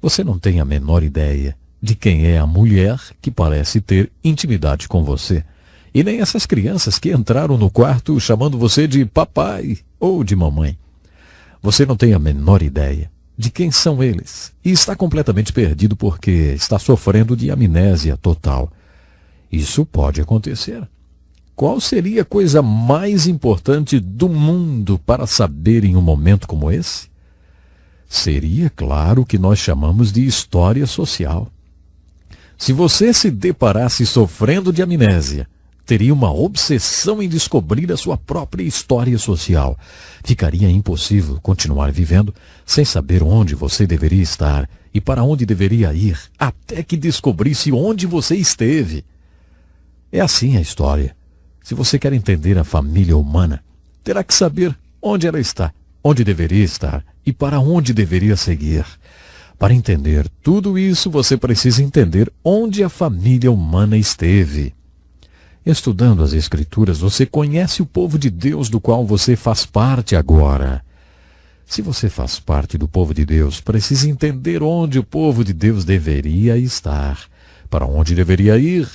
Você não tem a menor ideia de quem é a mulher que parece ter intimidade com você, e nem essas crianças que entraram no quarto chamando você de papai ou de mamãe. Você não tem a menor ideia de quem são eles e está completamente perdido porque está sofrendo de amnésia total. Isso pode acontecer. Qual seria a coisa mais importante do mundo para saber em um momento como esse? Seria, claro, o que nós chamamos de história social. Se você se deparasse sofrendo de amnésia, teria uma obsessão em descobrir a sua própria história social. Ficaria impossível continuar vivendo sem saber onde você deveria estar e para onde deveria ir, até que descobrisse onde você esteve. É assim a história. Se você quer entender a família humana, terá que saber onde ela está, onde deveria estar e para onde deveria seguir. Para entender tudo isso, você precisa entender onde a família humana esteve. Estudando as Escrituras, você conhece o povo de Deus do qual você faz parte agora. Se você faz parte do povo de Deus, precisa entender onde o povo de Deus deveria estar, para onde deveria ir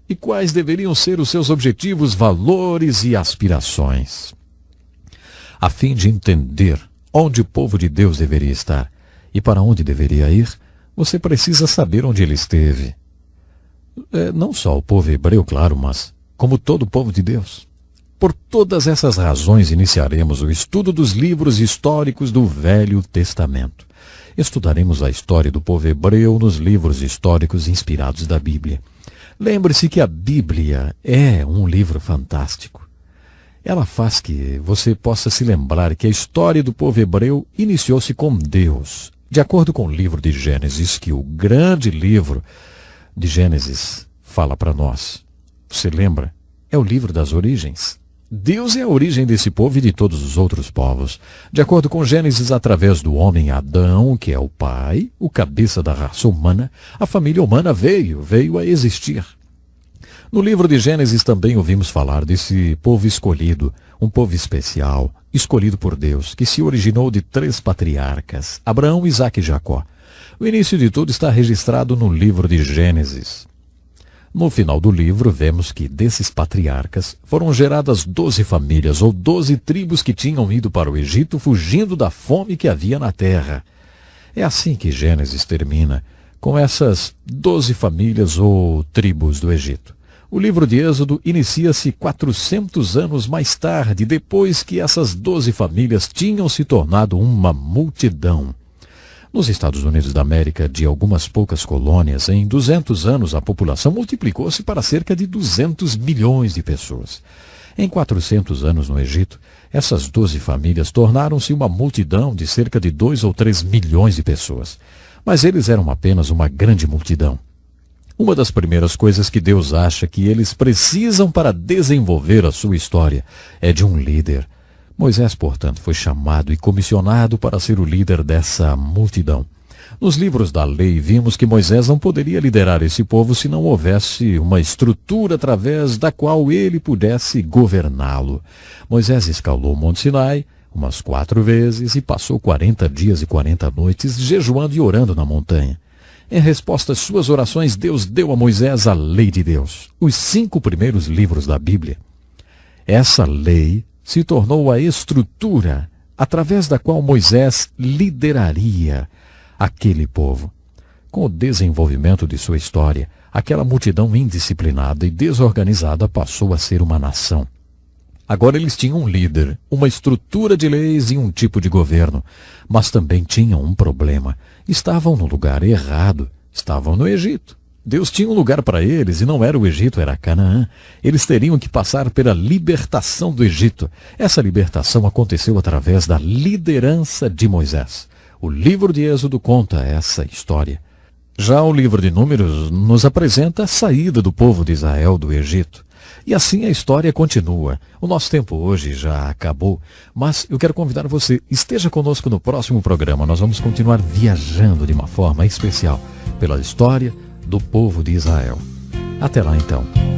e quais deveriam ser os seus objetivos, valores e aspirações. A fim de entender onde o povo de Deus deveria estar e para onde deveria ir, você precisa saber onde ele esteve. Não só o povo hebreu, claro, mas como todo o povo de Deus. Por todas essas razões, iniciaremos o estudo dos livros históricos do Velho Testamento. Estudaremos a história do povo hebreu nos livros históricos inspirados da Bíblia. Lembre-se que a Bíblia é um livro fantástico. Ela faz que você possa se lembrar que a história do povo hebreu iniciou-se com Deus. De acordo com o livro de Gênesis, que o grande livro de Gênesis fala para nós. Você lembra? É o livro das origens. Deus é a origem desse povo e de todos os outros povos. De acordo com Gênesis, através do homem Adão, que é o pai, o cabeça da raça humana, a família humana veio a existir. No livro de Gênesis também ouvimos falar desse povo escolhido, um povo especial, escolhido por Deus, que se originou de 3 patriarcas, Abraão, Isaque e Jacó. O início de tudo está registrado no livro de Gênesis. No final do livro, vemos que desses patriarcas foram geradas 12 famílias ou 12 tribos que tinham ido para o Egito fugindo da fome que havia na terra. É assim que Gênesis termina, com essas 12 famílias ou tribos do Egito. O livro de Êxodo inicia-se 400 anos mais tarde, depois que essas 12 famílias tinham se tornado uma multidão. Nos Estados Unidos da América, de algumas poucas colônias, em 200 anos a população multiplicou-se para cerca de 200 milhões de pessoas. Em 400 anos no Egito, essas 12 famílias tornaram-se uma multidão de cerca de 2 ou 3 milhões de pessoas. Mas eles eram apenas uma grande multidão. Uma das primeiras coisas que Deus acha que eles precisam para desenvolver a sua história é de um líder. Moisés, portanto, foi chamado e comissionado para ser o líder dessa multidão. Nos livros da lei, vimos que Moisés não poderia liderar esse povo se não houvesse uma estrutura através da qual ele pudesse governá-lo. Moisés escalou o Monte Sinai umas 4 vezes e passou 40 dias e 40 noites jejuando e orando na montanha. Em resposta às suas orações, Deus deu a Moisés a lei de Deus, os 5 primeiros livros da Bíblia. Essa lei se tornou a estrutura através da qual Moisés lideraria aquele povo. Com o desenvolvimento de sua história, aquela multidão indisciplinada e desorganizada passou a ser uma nação. Agora eles tinham um líder, uma estrutura de leis e um tipo de governo, mas também tinham um problema. Estavam no lugar errado, estavam no Egito. Deus tinha um lugar para eles e não era o Egito, era Canaã. Eles teriam que passar pela libertação do Egito. Essa libertação aconteceu através da liderança de Moisés. O livro de Êxodo conta essa história. Já o livro de Números nos apresenta a saída do povo de Israel do Egito. E assim a história continua. O nosso tempo hoje já acabou, mas eu quero convidar você, esteja conosco no próximo programa. Nós vamos continuar viajando de uma forma especial pela história do povo de Israel. Até lá então.